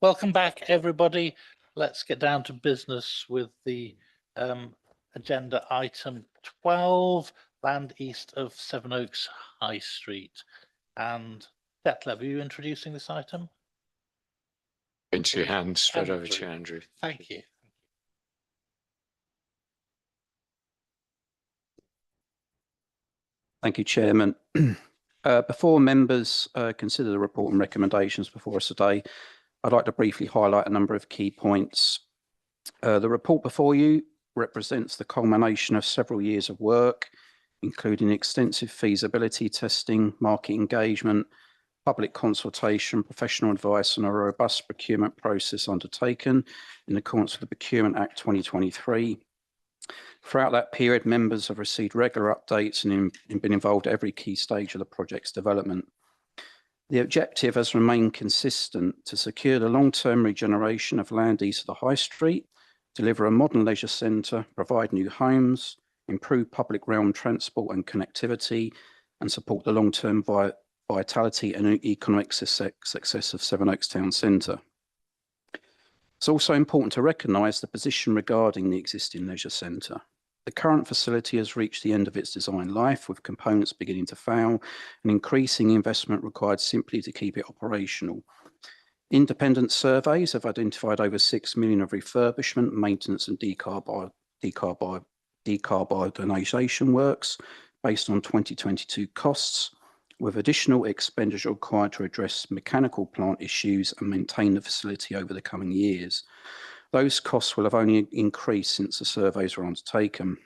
welcome back, everybody. Let's get down to business with the agenda item 12, land east of Sevenoaks High Street. And Detlef, are you introducing this item? Into your hand, straight over Andrew. to Andrew. Thank you. Thank you, Chairman. Before members consider the report and recommendations before us today, I'd like to briefly highlight a number of key points. The report before you represents the culmination of several years of work, including extensive feasibility testing, market engagement, public consultation, professional advice, and a robust procurement process undertaken in accordance with the Procurement Act 2023. Throughout that period, members have received regular updates and been involved at every key stage of the project's development. The objective has remained consistent: to secure the long-term regeneration of land east of the High Street, deliver a modern leisure centre, provide new homes, improve public realm transport and connectivity, and support the long-term vitality and economic success of Sevenoaks Town Centre. It's also important to recognise the position regarding the existing leisure centre. The current facility has reached the end of its design life, with components beginning to fail and increasing investment required simply to keep it operational. Independent surveys have identified over 6 million of refurbishment, maintenance and decarbonisation works based on 2022 costs, with additional expenditure required to address mechanical plant issues and maintain the facility over the coming years. Those costs will have only increased since the surveys were undertaken.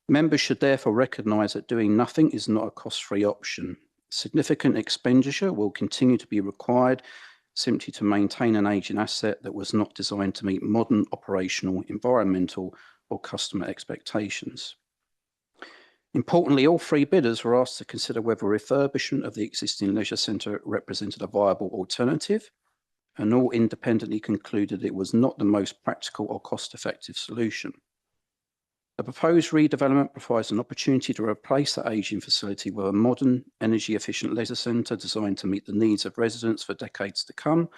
Members should therefore recognise that doing nothing is not a cost-free option. Significant expenditure will continue to be required simply to maintain an ageing asset that was not designed to meet modern operational, environmental or customer expectations. Importantly, all three bidders were asked to consider whether refurbishment of the existing leisure centre represented a viable alternative, and all independently concluded it was not the most practical or cost-effective solution. The proposed redevelopment provides an opportunity to replace the ageing facility with a modern, energy-efficient leisure centre designed to meet the needs of residents for decades to come,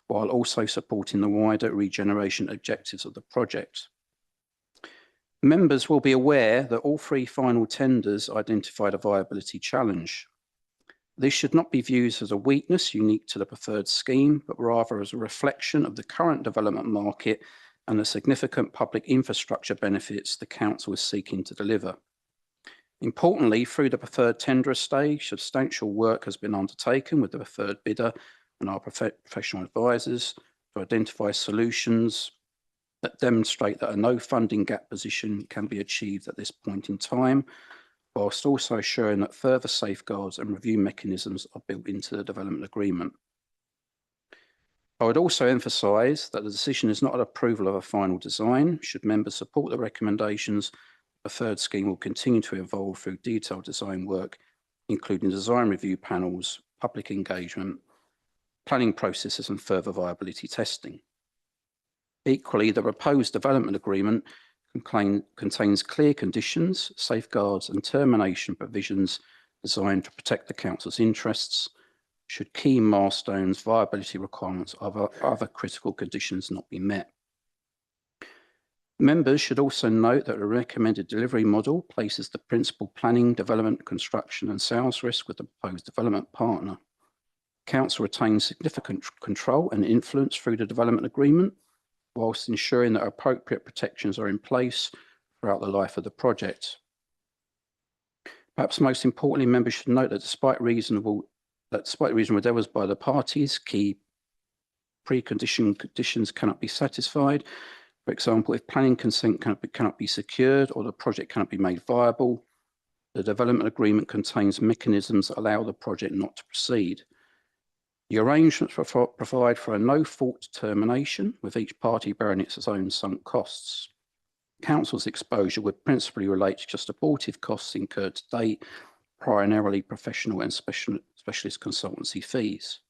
while also supporting the wider regeneration objectives of the project. Members will be aware that all three final tenders identified a viability challenge. This should not be viewed as a weakness unique to the preferred scheme, but rather as a reflection of the current development market and the significant public infrastructure benefits the council is seeking to deliver. Importantly, through the preferred tender stage, substantial work has been undertaken with the preferred bidder and our professional advisors to identify solutions that demonstrate that a no funding gap position can be achieved at this point in time, whilst also assuring that further safeguards and review mechanisms are built into the development agreement. I would also emphasise that the decision is not an approval of a final design. Should members support the recommendations, the third scheme will continue to evolve through detailed design work, including design review panels, public engagement, planning processes and further viability testing. Equally, the proposed development agreement contains clear conditions, safeguards and termination provisions designed to protect the council's interests should key milestones, viability requirements, other critical conditions not be met. Members should also note that a recommended delivery model places the principal planning, development, construction and sales risk with the proposed development partner. Council retains significant control and influence through the development agreement, whilst ensuring that appropriate protections are in place throughout the life of the project. Perhaps most importantly, members should note that despite reasonable endeavours by the parties, key conditions cannot be satisfied. For example, if planning consent cannot be secured or the project cannot be made viable, the development agreement contains mechanisms that allow the project not to proceed. The arrangements provide for a no-fault termination, with each party bearing its own sunk costs. Council's exposure would principally relate to just abortive costs incurred to date, primarily professional and specialist consultancy fees.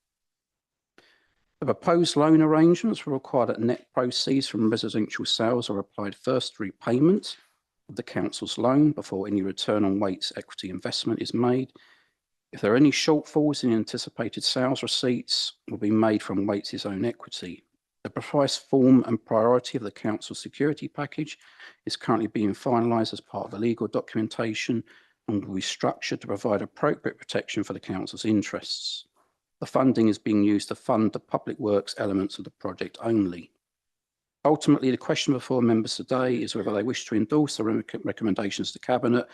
The proposed loan arrangements will require that net proceeds from residential sales are applied first to repayment of the council's loan before any return on Waite's equity investment is made. If there are any shortfalls in anticipated sales receipts, will be made from Waits' own equity. The precise form and priority of the council security package is currently being finalised as part of the legal documentation and will be structured to provide appropriate protection for the council's interests. The funding is being used to fund the public works elements of the project only. Ultimately, the question before members today is whether they wish to endorse the recommendations to Cabinet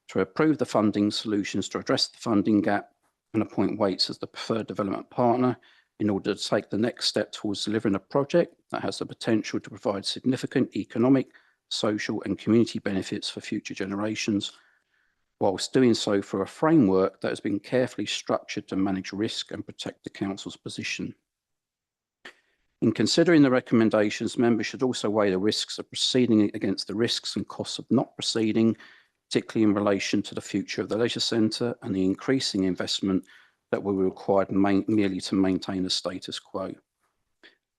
to approve the funding solutions to address the funding gap and appoint Waits as the preferred development partner in order to take the next step towards delivering a project that has the potential to provide significant economic, social and community benefits for future generations, whilst doing so through a framework that has been carefully structured to manage risk and protect the council's position. In considering the recommendations, members should also weigh the risks of proceeding against the risks and costs of not proceeding, particularly in relation to the future of the leisure centre and the increasing investment that will be required merely to maintain the status quo.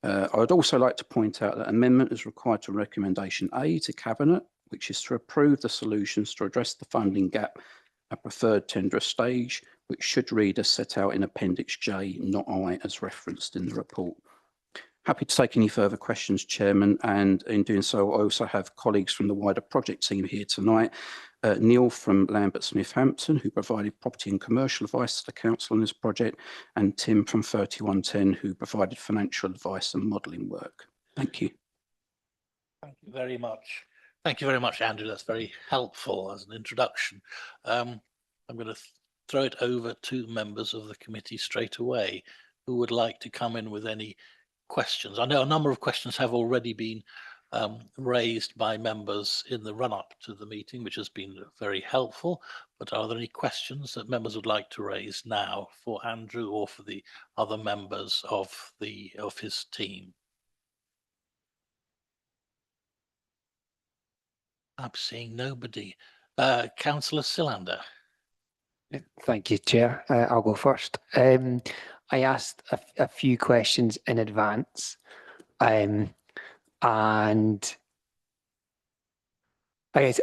I would also like to point out that amendment is required to recommendation A to Cabinet, which is to approve the solutions to address the funding gap at preferred tender stage, which should read as set out in Appendix J, not I, as referenced in the report. Happy to take any further questions, Chairman, and in doing so, I also have colleagues from the wider project team here tonight. Neil from Lambert Smith Hampton, who provided property and commercial advice to the council on this project, and Tim from 3110, who provided financial advice and modelling work. Thank you. Thank you very much. Thank you very much, Andrew. That's very helpful as an introduction. I'm going to throw it over to members of the committee straight away who would like to come in with any questions. I know a number of questions have already been raised by members in the run-up to the meeting, which has been very helpful. But are there any questions that members would like to raise now for Andrew or for the other members of his team? I'm seeing nobody. Councillor Silander. Thank you, Chair. I'll go first. I asked a few questions in advance, and I guess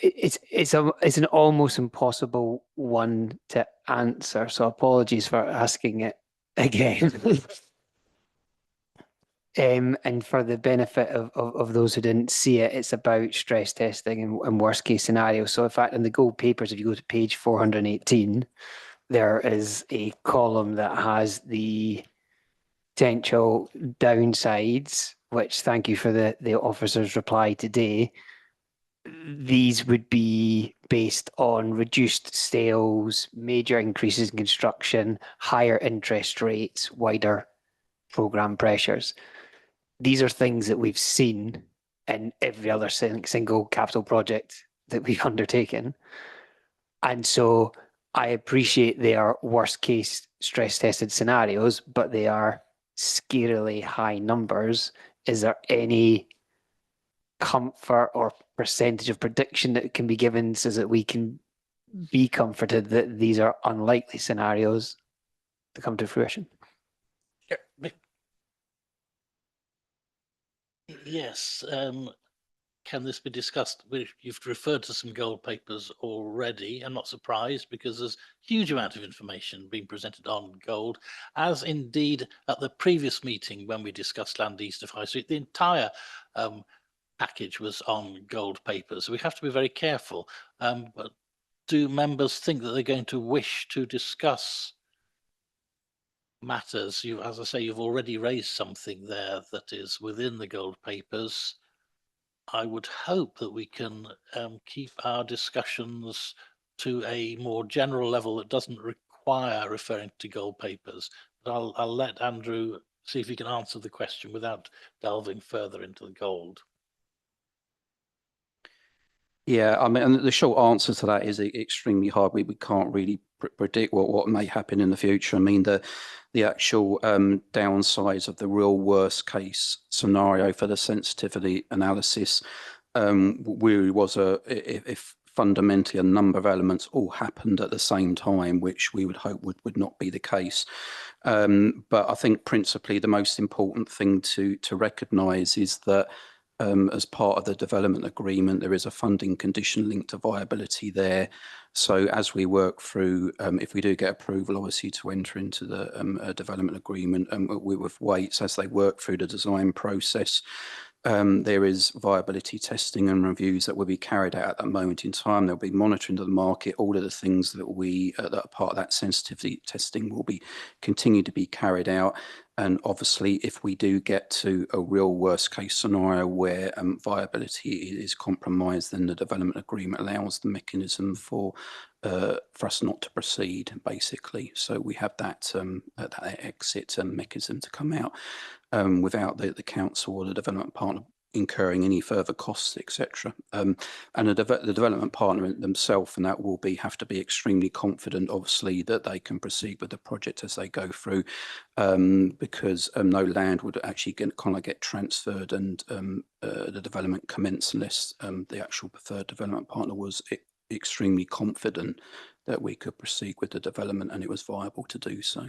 it's an almost impossible one to answer. So apologies for asking it again. And for the benefit of those who didn't see it, it's about stress testing and worst case scenarios. So in fact, in the gold papers, if you go to page 418, there is a column that has the potential downsides, which thank you for the officer's reply today. These would be based on reduced sales, major increases in construction, higher interest rates, wider programme pressures. These are things that we've seen in every other single capital project that we've undertaken. And so I appreciate they are worst case stress tested scenarios, but they are scarily high numbers. Is there any comfort or percentage of prediction that can be given so that we can be comforted that these are unlikely scenarios to come to fruition? Yes. Can this be discussed? You've referred to some gold papers already. I'm not surprised because there's a huge amount of information being presented on gold, as indeed at the previous meeting when we discussed Land East of High Street, the entire package was on gold papers. We have to be very careful. But do members think that they're going to wish to discuss matters? As I say, you've already raised something there that is within the gold papers. I would hope that we can keep our discussions to a more general level that doesn't require referring to gold papers. But I'll let Andrew see if he can answer the question without delving further into the gold. Yeah, I mean, and the short answer to that is extremely hard. We can't really predict what may happen in the future. I mean, the actual downsides of the real worst case scenario for the sensitivity analysis really was if fundamentally a number of elements all happened at the same time, which we would hope would not be the case. But I think principally the most important thing to recognise is that as part of the development agreement, there is a funding condition linked to viability there. So as we work through, if we do get approval, obviously to enter into the development agreement with Waits, as they work through the design process, there is viability testing and reviews that will be carried out at that moment in time. There'll be monitoring of the market. All of the things that that are part of that sensitivity testing will be continue to be carried out. And obviously, if we do get to a real worst case scenario where viability is compromised, then the development agreement allows the mechanism for us not to proceed, basically. So we have that exit mechanism to come out without the council or the development partner incurring any further costs, etc. And the development partner themselves, and that will have to be extremely confident, obviously, that they can proceed with the project as they go through, because no land would actually get transferred and the development commence unless the actual preferred development partner was extremely confident that we could proceed with the development and it was viable to do so.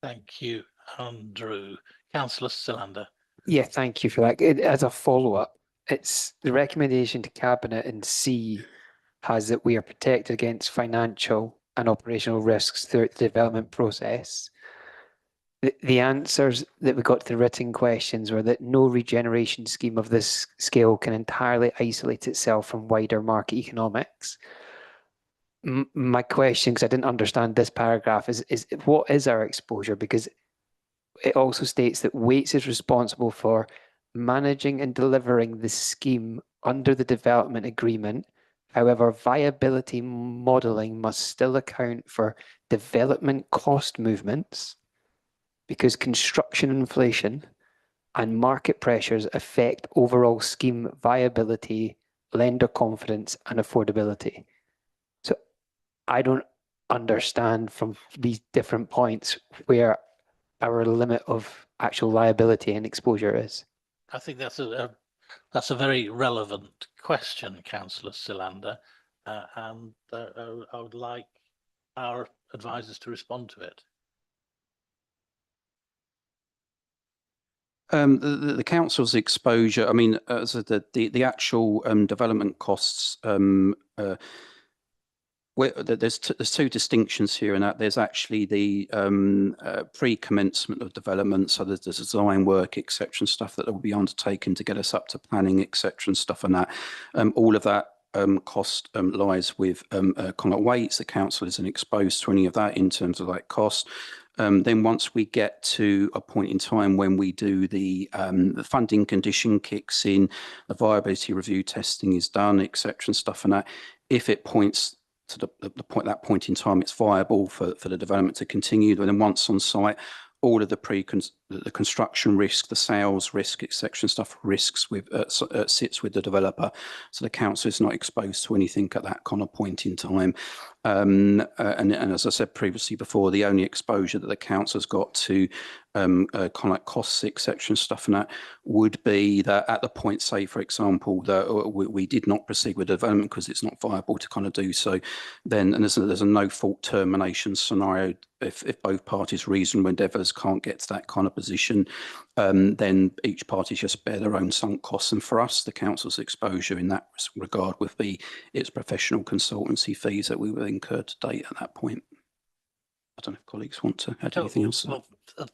Thank you, Andrew. Councillor Stillander. Yeah, thank you for that. As a follow-up, it's the recommendation to Cabinet in C has that we are protected against financial and operational risks throughout the development process. The answers that we got to the written questions were that no regeneration scheme of this scale can entirely isolate itself from wider market economics. My question, because I didn't understand this paragraph, is what is our exposure? Because it also states that Waits is responsible for managing and delivering the scheme under the development agreement. However, viability modelling must still account for development cost movements because construction inflation and market pressures affect overall scheme viability, lender confidence and affordability. So I don't understand from these different points where our limit of actual liability and exposure is. I think that's a very relevant question, Councillor Stillander, and I would like our advisors to respond to it. The council's exposure, I mean, so the actual development costs, there's two distinctions here in that there's actually the pre-commencement of development, so there's the design work, etc., and stuff that will be undertaken to get us up to planning, etc., and stuff and that. All of that cost lies with Waits. The council isn't exposed to any of that in terms of like cost. Then once we get to a point in time when we do the funding condition kicks in, the viability review testing is done, etc., and stuff and that. If it points to that point in time, it's viable for the development to continue. And then once on site, all of the construction risk, the sales risk, etc., and stuff risks with sits with the developer. So the council is not exposed to anything at that kind of point in time. And as I said previously before, the only exposure that the council's got to costs, etc., and stuff and that would be that at the point, say, for example, that we did not proceed with development because it's not viable to do so, then and there's a no fault termination scenario. If both parties' reasonable endeavours can't get to that kind of position, then each party just bear their own sunk costs. And for us, the council's exposure in that regard would be its professional consultancy fees that we would incur to date at that point. I don't know if colleagues want to add anything else. Well,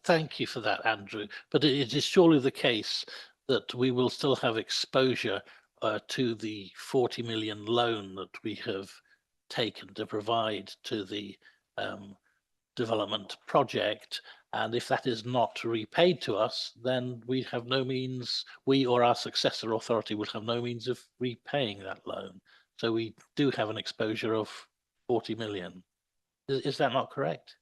thank you for that, Andrew. But it is surely the case that we will still have exposure to the 40 million loan that we have taken to provide to the development project. And if that is not repaid to us, then we have no means, we or our successor authority will have no means of repaying that loan. So we do have an exposure of 40 million. Is that not correct?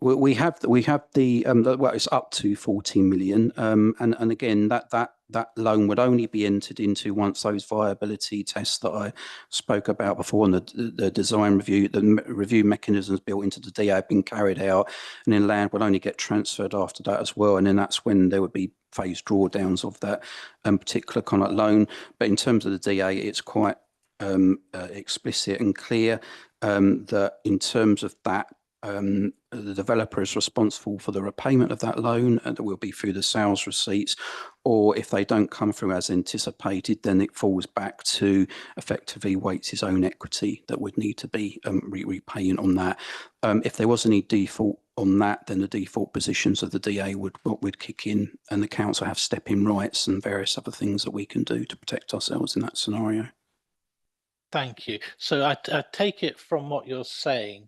We have the well, it's up to 14 million, and again that loan would only be entered into once those viability tests that I spoke about before, and the design review, the review mechanisms built into the DA have been carried out, and then land would only get transferred after that as well, and then that's when there would be phased drawdowns of that particular kind of loan. But in terms of the DA, it's quite explicit and clear that in terms of that the developer is responsible for the repayment of that loan, and it will be through the sales receipts. Or if they don't come through as anticipated, then it falls back to effectively Waits' own equity that would need to be repaying on that. If there was any default on that, then the default positions of the DA would kick in, and the council have step-in rights and various other things that we can do to protect ourselves in that scenario. Thank you. So I take it from what you're saying,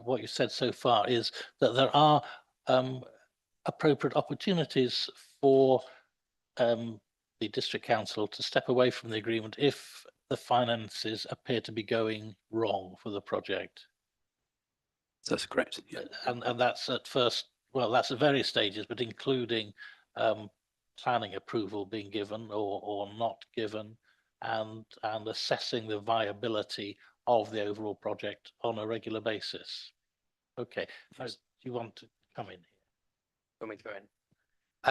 what you said so far is that there are appropriate opportunities for the district council to step away from the agreement if the finances appear to be going wrong for the project. That's correct. Yeah. And that's at first, well, that's at various stages, but including planning approval being given or not given, and assessing the viability of the overall project on a regular basis. Okay, do you want to come in here? Want me to go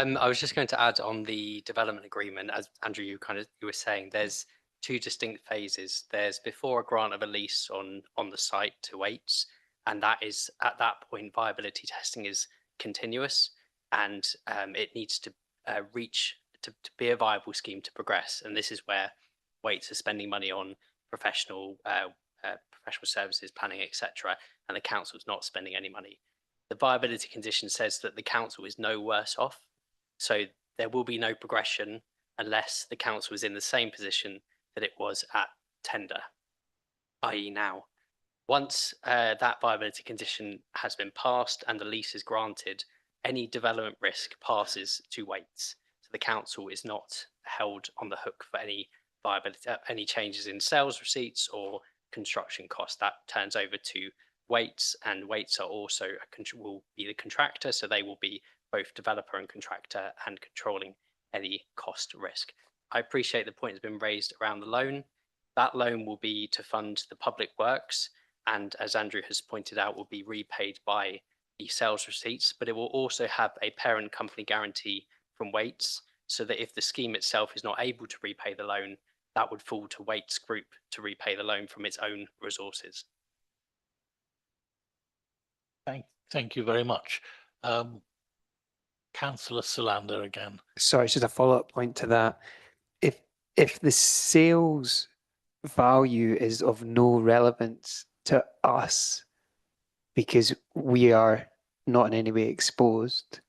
in? I was just going to add on the development agreement, as Andrew, you were saying, there's two distinct phases. There's before a grant of a lease on the site to Waits, and that is at that point viability testing is continuous, and it needs to reach to be a viable scheme to progress. And this is where Waits are spending money on professional services, planning, etc., and the council's not spending any money. The viability condition says that the council is no worse off. So there will be no progression unless the council is in the same position that it was at tender, i.e. now. Once that viability condition has been passed and the lease is granted, any development risk passes to Waits. So the council is not held on the hook for any viability, any changes in sales receipts or construction costs. That turns over to Waits, and Waits are also will be the contractor, so they will be both developer and contractor and controlling any cost risk. I appreciate the point has been raised around the loan. That loan will be to fund the public works, and as Andrew has pointed out, will be repaid by the sales receipts, but it will also have a parent company guarantee from Waits, so that if the scheme itself is not able to repay the loan, that would fall to Waits Group to repay the loan from its own resources. Thank you very much. Councillor Solander again. Sorry, it's just a follow-up point to that. If the sales value is of no relevance to us because we are not in any way exposed,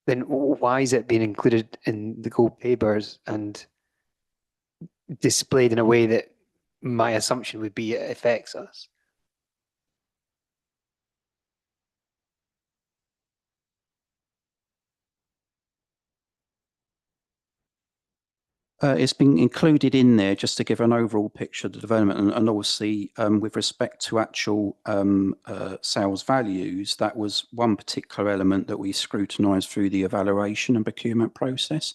then why is it being included in the gold papers and displayed in a way that my assumption would be it affects us? It's been included in there just to give an overall picture of the development, and obviously with respect to actual sales values, that was one particular element that we scrutinised through the evaluation and procurement process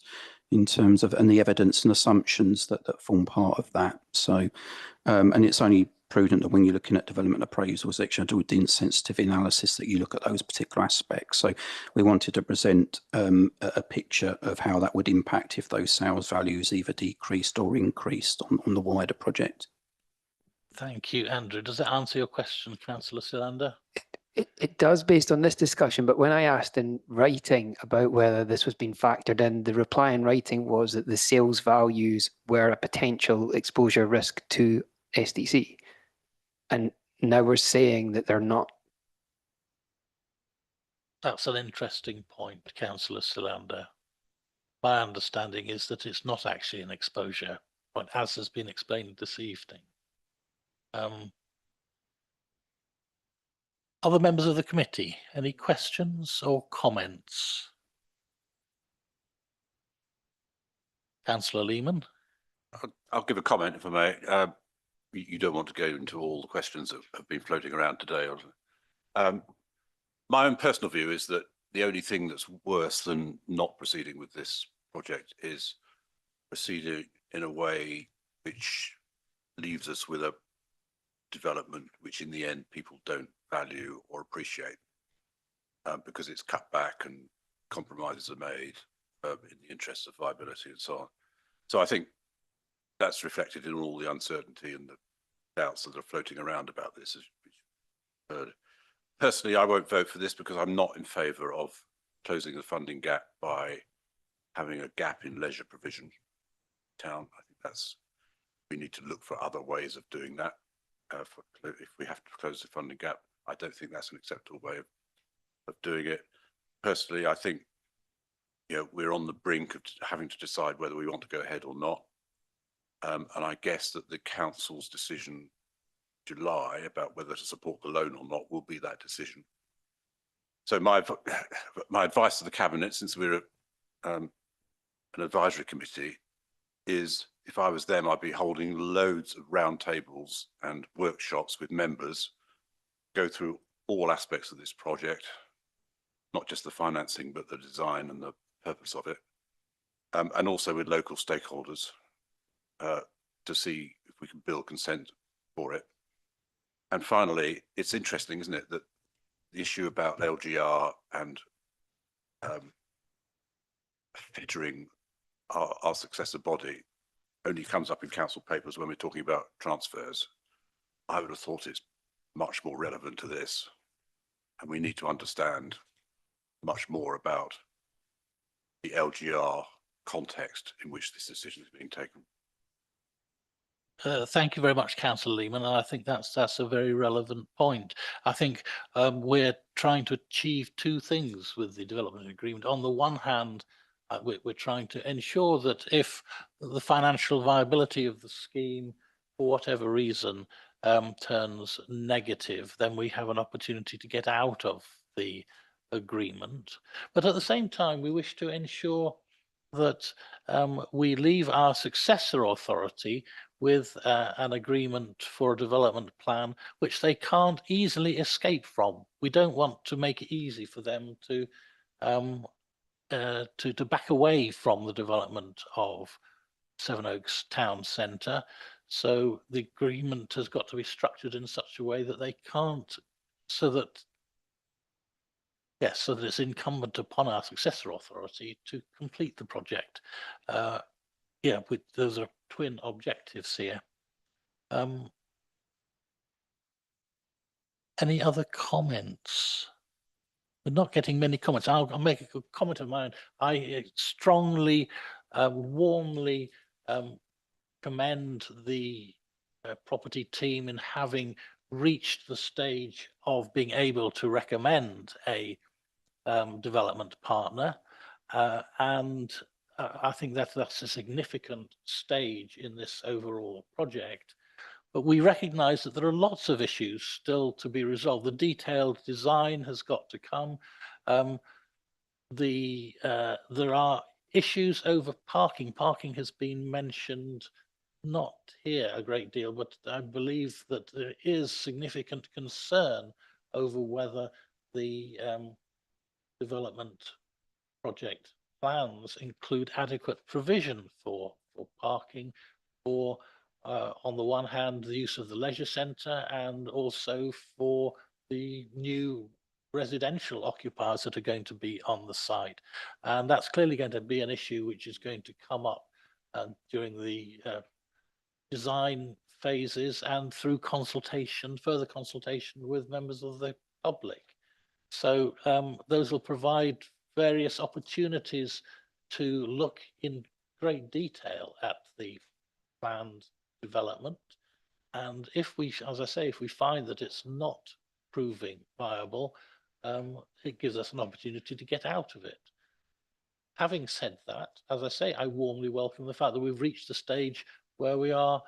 in terms of, and the evidence and assumptions that form part of that. So, and it's only prudent that when you're looking at development appraisals, actually do a sensitive analysis that you look at those particular aspects. So we wanted to present a picture of how that would impact if those sales values either decreased or increased on the wider project. Thank you, Andrew. Does that answer your question, Councillor Solander? It does based on this discussion, but when I asked in writing about whether this was being factored in, the reply in writing was that the sales values were a potential exposure risk to SDC. And now we're saying that they're not. That's an interesting point, Councillor Solander. My understanding is that it's not actually an exposure point, as has been explained this evening. Other members of the committee, any questions or comments? Councillor Lehman. I'll give a comment if I may. You don't want to go into all the questions that have been floating around today. My own personal view is that the only thing that's worse than not proceeding with this project is proceeding in a way which leaves us with a development which in the end people don't value or appreciate because it's cut back and compromises are made in the interests of viability and so on. So I think that's reflected in all the uncertainty and the doubts that are floating around about this, as we've heard. Personally, I won't vote for this because I'm not in favour of closing the funding gap by having a gap in leisure provision town. I think we need to look for other ways of doing that. If we have to close the funding gap, I don't think that's an acceptable way of doing it. Personally, I think we're on the brink of having to decide whether we want to go ahead or not. And I guess that the council's decision in July about whether to support the loan or not will be that decision. So my advice to the cabinet, since we're an advisory committee, is if I was them, I'd be holding loads of round tables and workshops with members, go through all aspects of this project, not just the financing, but the design and the purpose of it, and also with local stakeholders to see if we can build consent for it. And finally, it's interesting, isn't it, that the issue about LGR and featuring our successor body only comes up in council papers when we're talking about transfers. I would have thought it's much more relevant to this, and we need to understand much more about the LGR context in which this decision is being taken. Thank you very much, Councillor Lehman. I think that's a very relevant point. I think we're trying to achieve two things with the development agreement. On the one hand, we're trying to ensure that if the financial viability of the scheme, for whatever reason, turns negative, then we have an opportunity to get out of the agreement. But at the same time, we wish to ensure that we leave our successor authority with an agreement for a development plan which they can't easily escape from. We don't want to make it easy for them to back away from the development of Sevenoaks Town Centre. So the agreement has got to be structured in such a way that they can't, so that it's incumbent upon our successor authority to complete the project. Those are twin objectives here. Any other comments? We're not getting many comments. I'll make a comment of mine. I strongly, warmly commend the property team in having reached the stage of being able to recommend a development partner, and I think that's a significant stage in this overall project. But we recognize that there are lots of issues still to be resolved. The detailed design has got to come. There are issues over parking. Parking has been mentioned, not here a great deal, but I believe that there is significant concern over whether the development project plans include adequate provision for parking, for on the one hand the use of the leisure centre, and also for the new residential occupiers that are going to be on the site. And that's clearly going to be an issue which is going to come up during the design phases and through consultation, further consultation with members of the public. So those will provide various opportunities to look in great detail at the planned development. And if we, as I say, if we find that it's not proving viable, it gives us an opportunity to get out of it. Having said that, as I say, I warmly welcome the fact that we've reached the stage where we are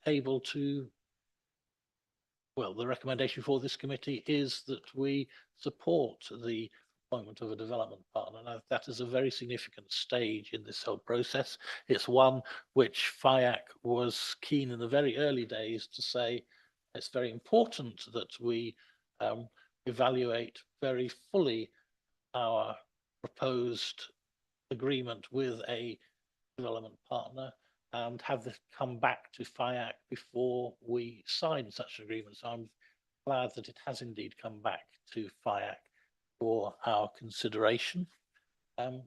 able to, well, the recommendation for this committee is that we support the appointment of a development partner. Now, that is a very significant stage in this whole process. It's one which FIAC was keen in the very early days to say it's very important that we evaluate very fully our proposed agreement with a development partner and have this come back to FIAC before we sign such an agreement. So I'm glad that it has indeed come back to FIAC for our consideration. And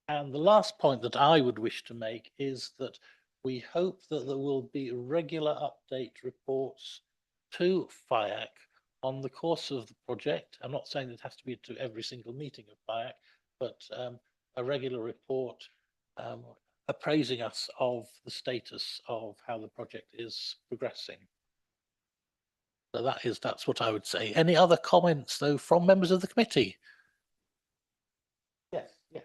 the last point that I would wish to make is that we hope that there will be regular update reports to FIAC on the course of the project. I'm not saying it has to be to every single meeting of FIAC, but a regular report appraising us of the status of how the project is progressing. So that's what I would say. Any other comments though from members of the committee? Yes, yes.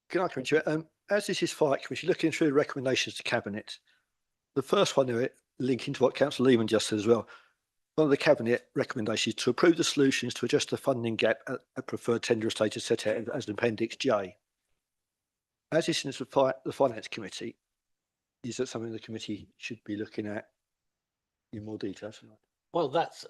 Can I come to it? As this is FIAC committee, looking through the recommendations to cabinet, the first one there, linking to what Councillor Lehman just said as well. One of the cabinet recommendations is to approve the solutions to adjust the funding gap at preferred tender status set out as an Appendix J. As this is the finance committee, is that something the committee should be looking at in more detail? Well, that's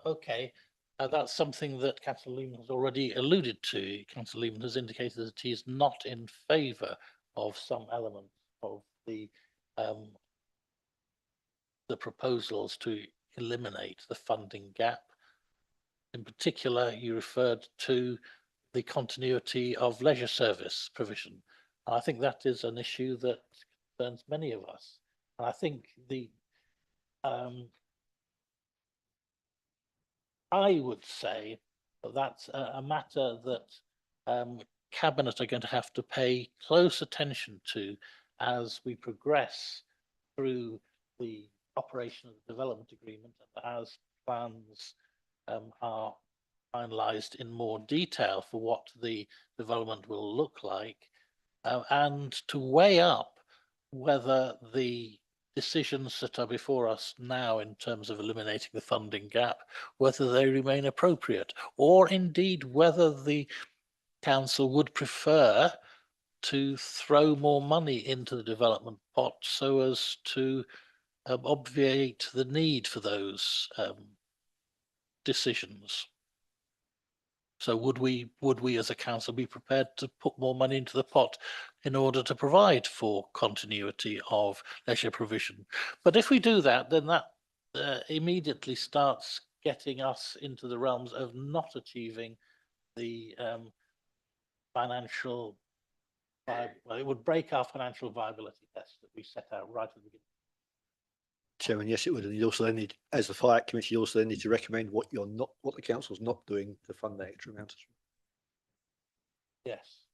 okay. That's something that Councillor Lehman has already alluded to. Councillor Lehman has indicated that he is not in favour of some elements of the proposals to eliminate the funding gap. In particular, you referred to the continuity of leisure service provision. And I think that is an issue that concerns many of us. And I think I would say that that's a matter that Cabinet are going to have to pay close attention to as we progress through the operation of the development agreement and as plans are finalised in more detail for what the development will look like, and to weigh up whether the decisions that are before us now in terms of eliminating the funding gap, whether they remain appropriate, or indeed whether the council would prefer to throw more money into the development pot so as to obviate the need for those decisions. So would we as a council be prepared to put more money into the pot in order to provide for continuity of leisure provision? But if we do that, then that immediately starts getting us into the realms of not achieving the financial, well, it would break our financial viability test that we set out right at the beginning. Chairman, yes, it would. And you also then need, as the FIAC committee, you also then need to recommend what the council's not doing to fund that extra amount. Yes.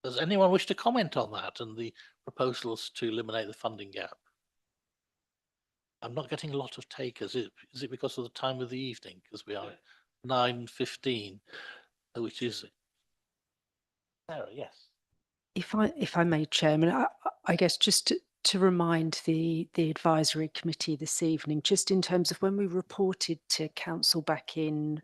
Does anyone wish to comment on that and the proposals to eliminate the funding gap? I'm not getting a lot of takers. Is it because of the time of the evening? Because we are 9:15, which is Sarah, yes. If I may, Chairman, I guess just to remind the advisory committee this evening, just in terms of when we reported to council back in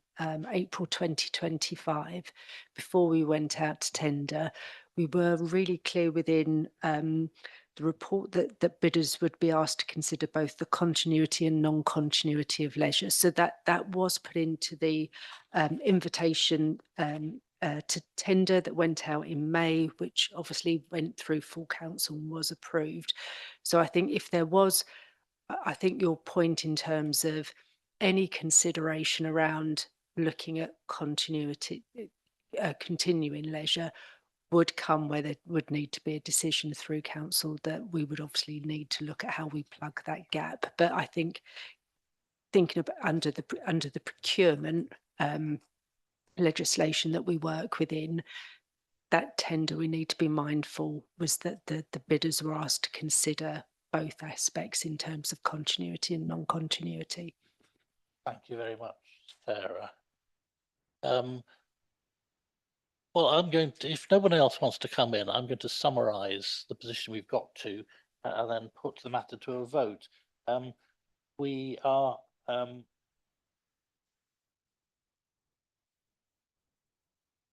April 2025, before we went out to tender, we were really clear within the report that bidders would be asked to consider both the continuity and non-continuity of leisure. So that was put into the invitation to tender that went out in May, which obviously went through full council and was approved. So I think if there was, I think your point in terms of any consideration around looking at continuity, continuing leisure would come where there would need to be a decision through council that we would obviously need to look at how we plug that gap. But I think thinking about under the procurement legislation that we work within, that tender we need to be mindful was that the bidders were asked to consider both aspects in terms of continuity and non-continuity. Thank you very much, Sarah. Well, I'm going to, if no one else wants to come in, I'm going to summarise the position we've got to and then put the matter to a vote. We are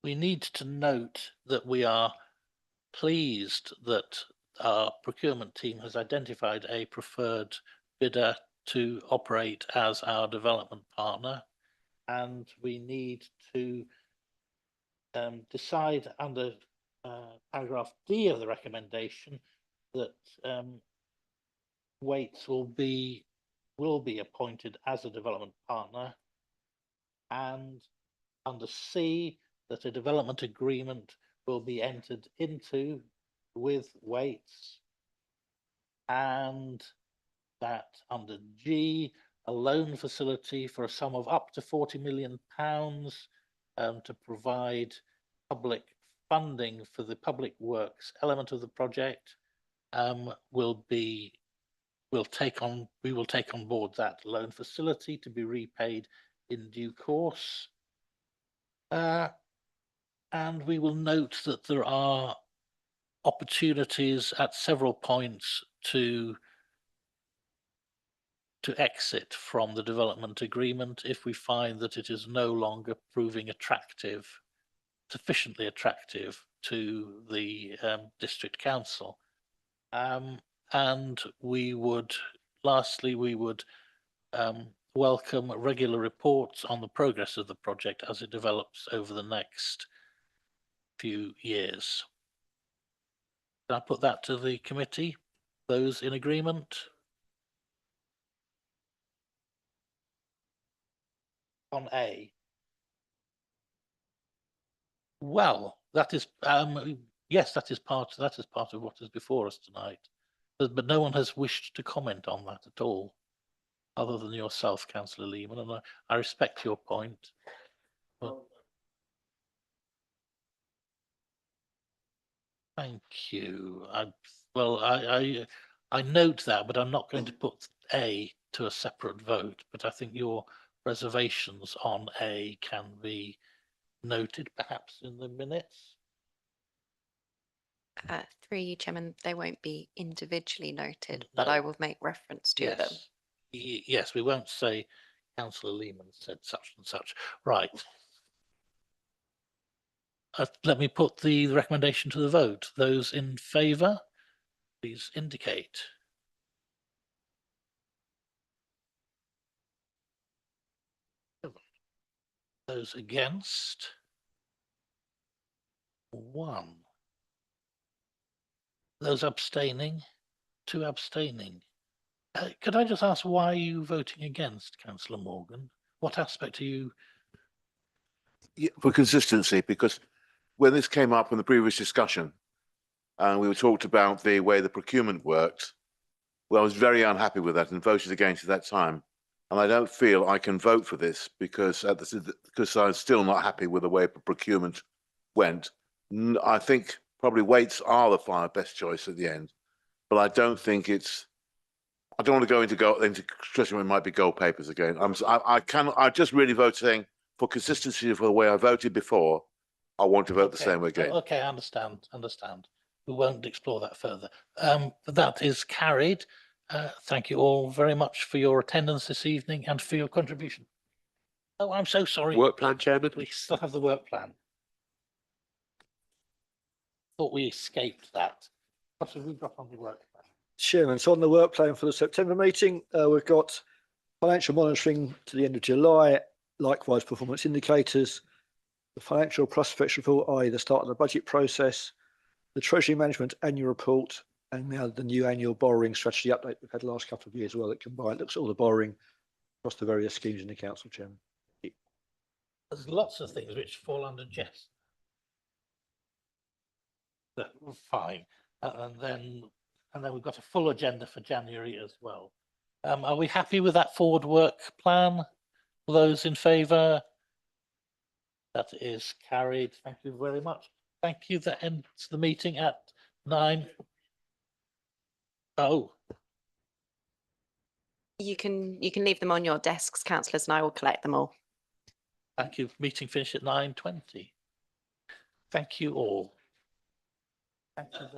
we need to note that we are pleased that our procurement team has identified a preferred bidder to operate as our development partner, and we need to decide under paragraph D of the recommendation that Waits will be appointed as a development partner, and under C that a development agreement will be entered into with Waits, and that under G a loan facility for a sum of up to £40 million to provide public funding for the public works element of the project. We will take on board that loan facility to be repaid in due course. And we will note that there are opportunities at several points to exit from the development agreement if we find that it is no longer proving sufficiently attractive to the district council. And lastly, we would welcome regular reports on the progress of the project as it develops over the next few years. Can I put that to the committee? Those in agreement? On A. Well, that is yes, that is part of what is before us tonight. But no one has wished to comment on that at all, other than yourself, Councillor Lehman, and I respect your point. But thank you. I note that, but I'm not going to put A to a separate vote. But I think your reservations on A can be noted, perhaps in the minutes. Through you, Chairman, they won't be individually noted, but I will make reference to them. Yes, we won't say Councillor Lehman said such and such. Right. Let me put the recommendation to the vote. Those in favour, please indicate. Those against? 1. Those abstaining? 2 abstaining. Could I just ask why are you voting against, Councillor Morgan? What aspect are you? Yeah, for consistency, because when this came up in the previous discussion, and we were talked about the way the procurement worked, well, I was very unhappy with that and voted against at that time. And I don't feel I can vote for this because I'm still not happy with the way procurement went. I think probably weights are the best choice at the end, but I don't think it's. I don't want to go into discussion when it might be gold papers again. I just really vote saying for consistency for the way I voted before, I want to vote the same way again. Okay, I understand. We won't explore that further. That is carried. Thank you all very much for your attendance this evening and for your contribution. Oh, I'm so sorry. Work plan, Chairman. We still have the work plan. Thought we escaped that. What have we got on the work plan? Chairman, so on the work plan for the September meeting, we've got financial monitoring to the end of July, likewise performance indicators, the financial prospects report, i.e. the start of the budget process, the Treasury Management annual report, and now the new annual borrowing strategy update we've had the last couple of years as well that looks at all the borrowing across the various schemes in the council, Chairman. There's lots of things which fall under Jess. Fine. And then we've got a full agenda for January as well. Are we happy with that forward work plan? Those in favour? That is carried. Thank you very much. Thank you. That ends the meeting at 9. Oh. You can leave them on your desks, councillors, and I will collect them all. Thank you. Meeting finished at 9:20. Thank you all. Thank you very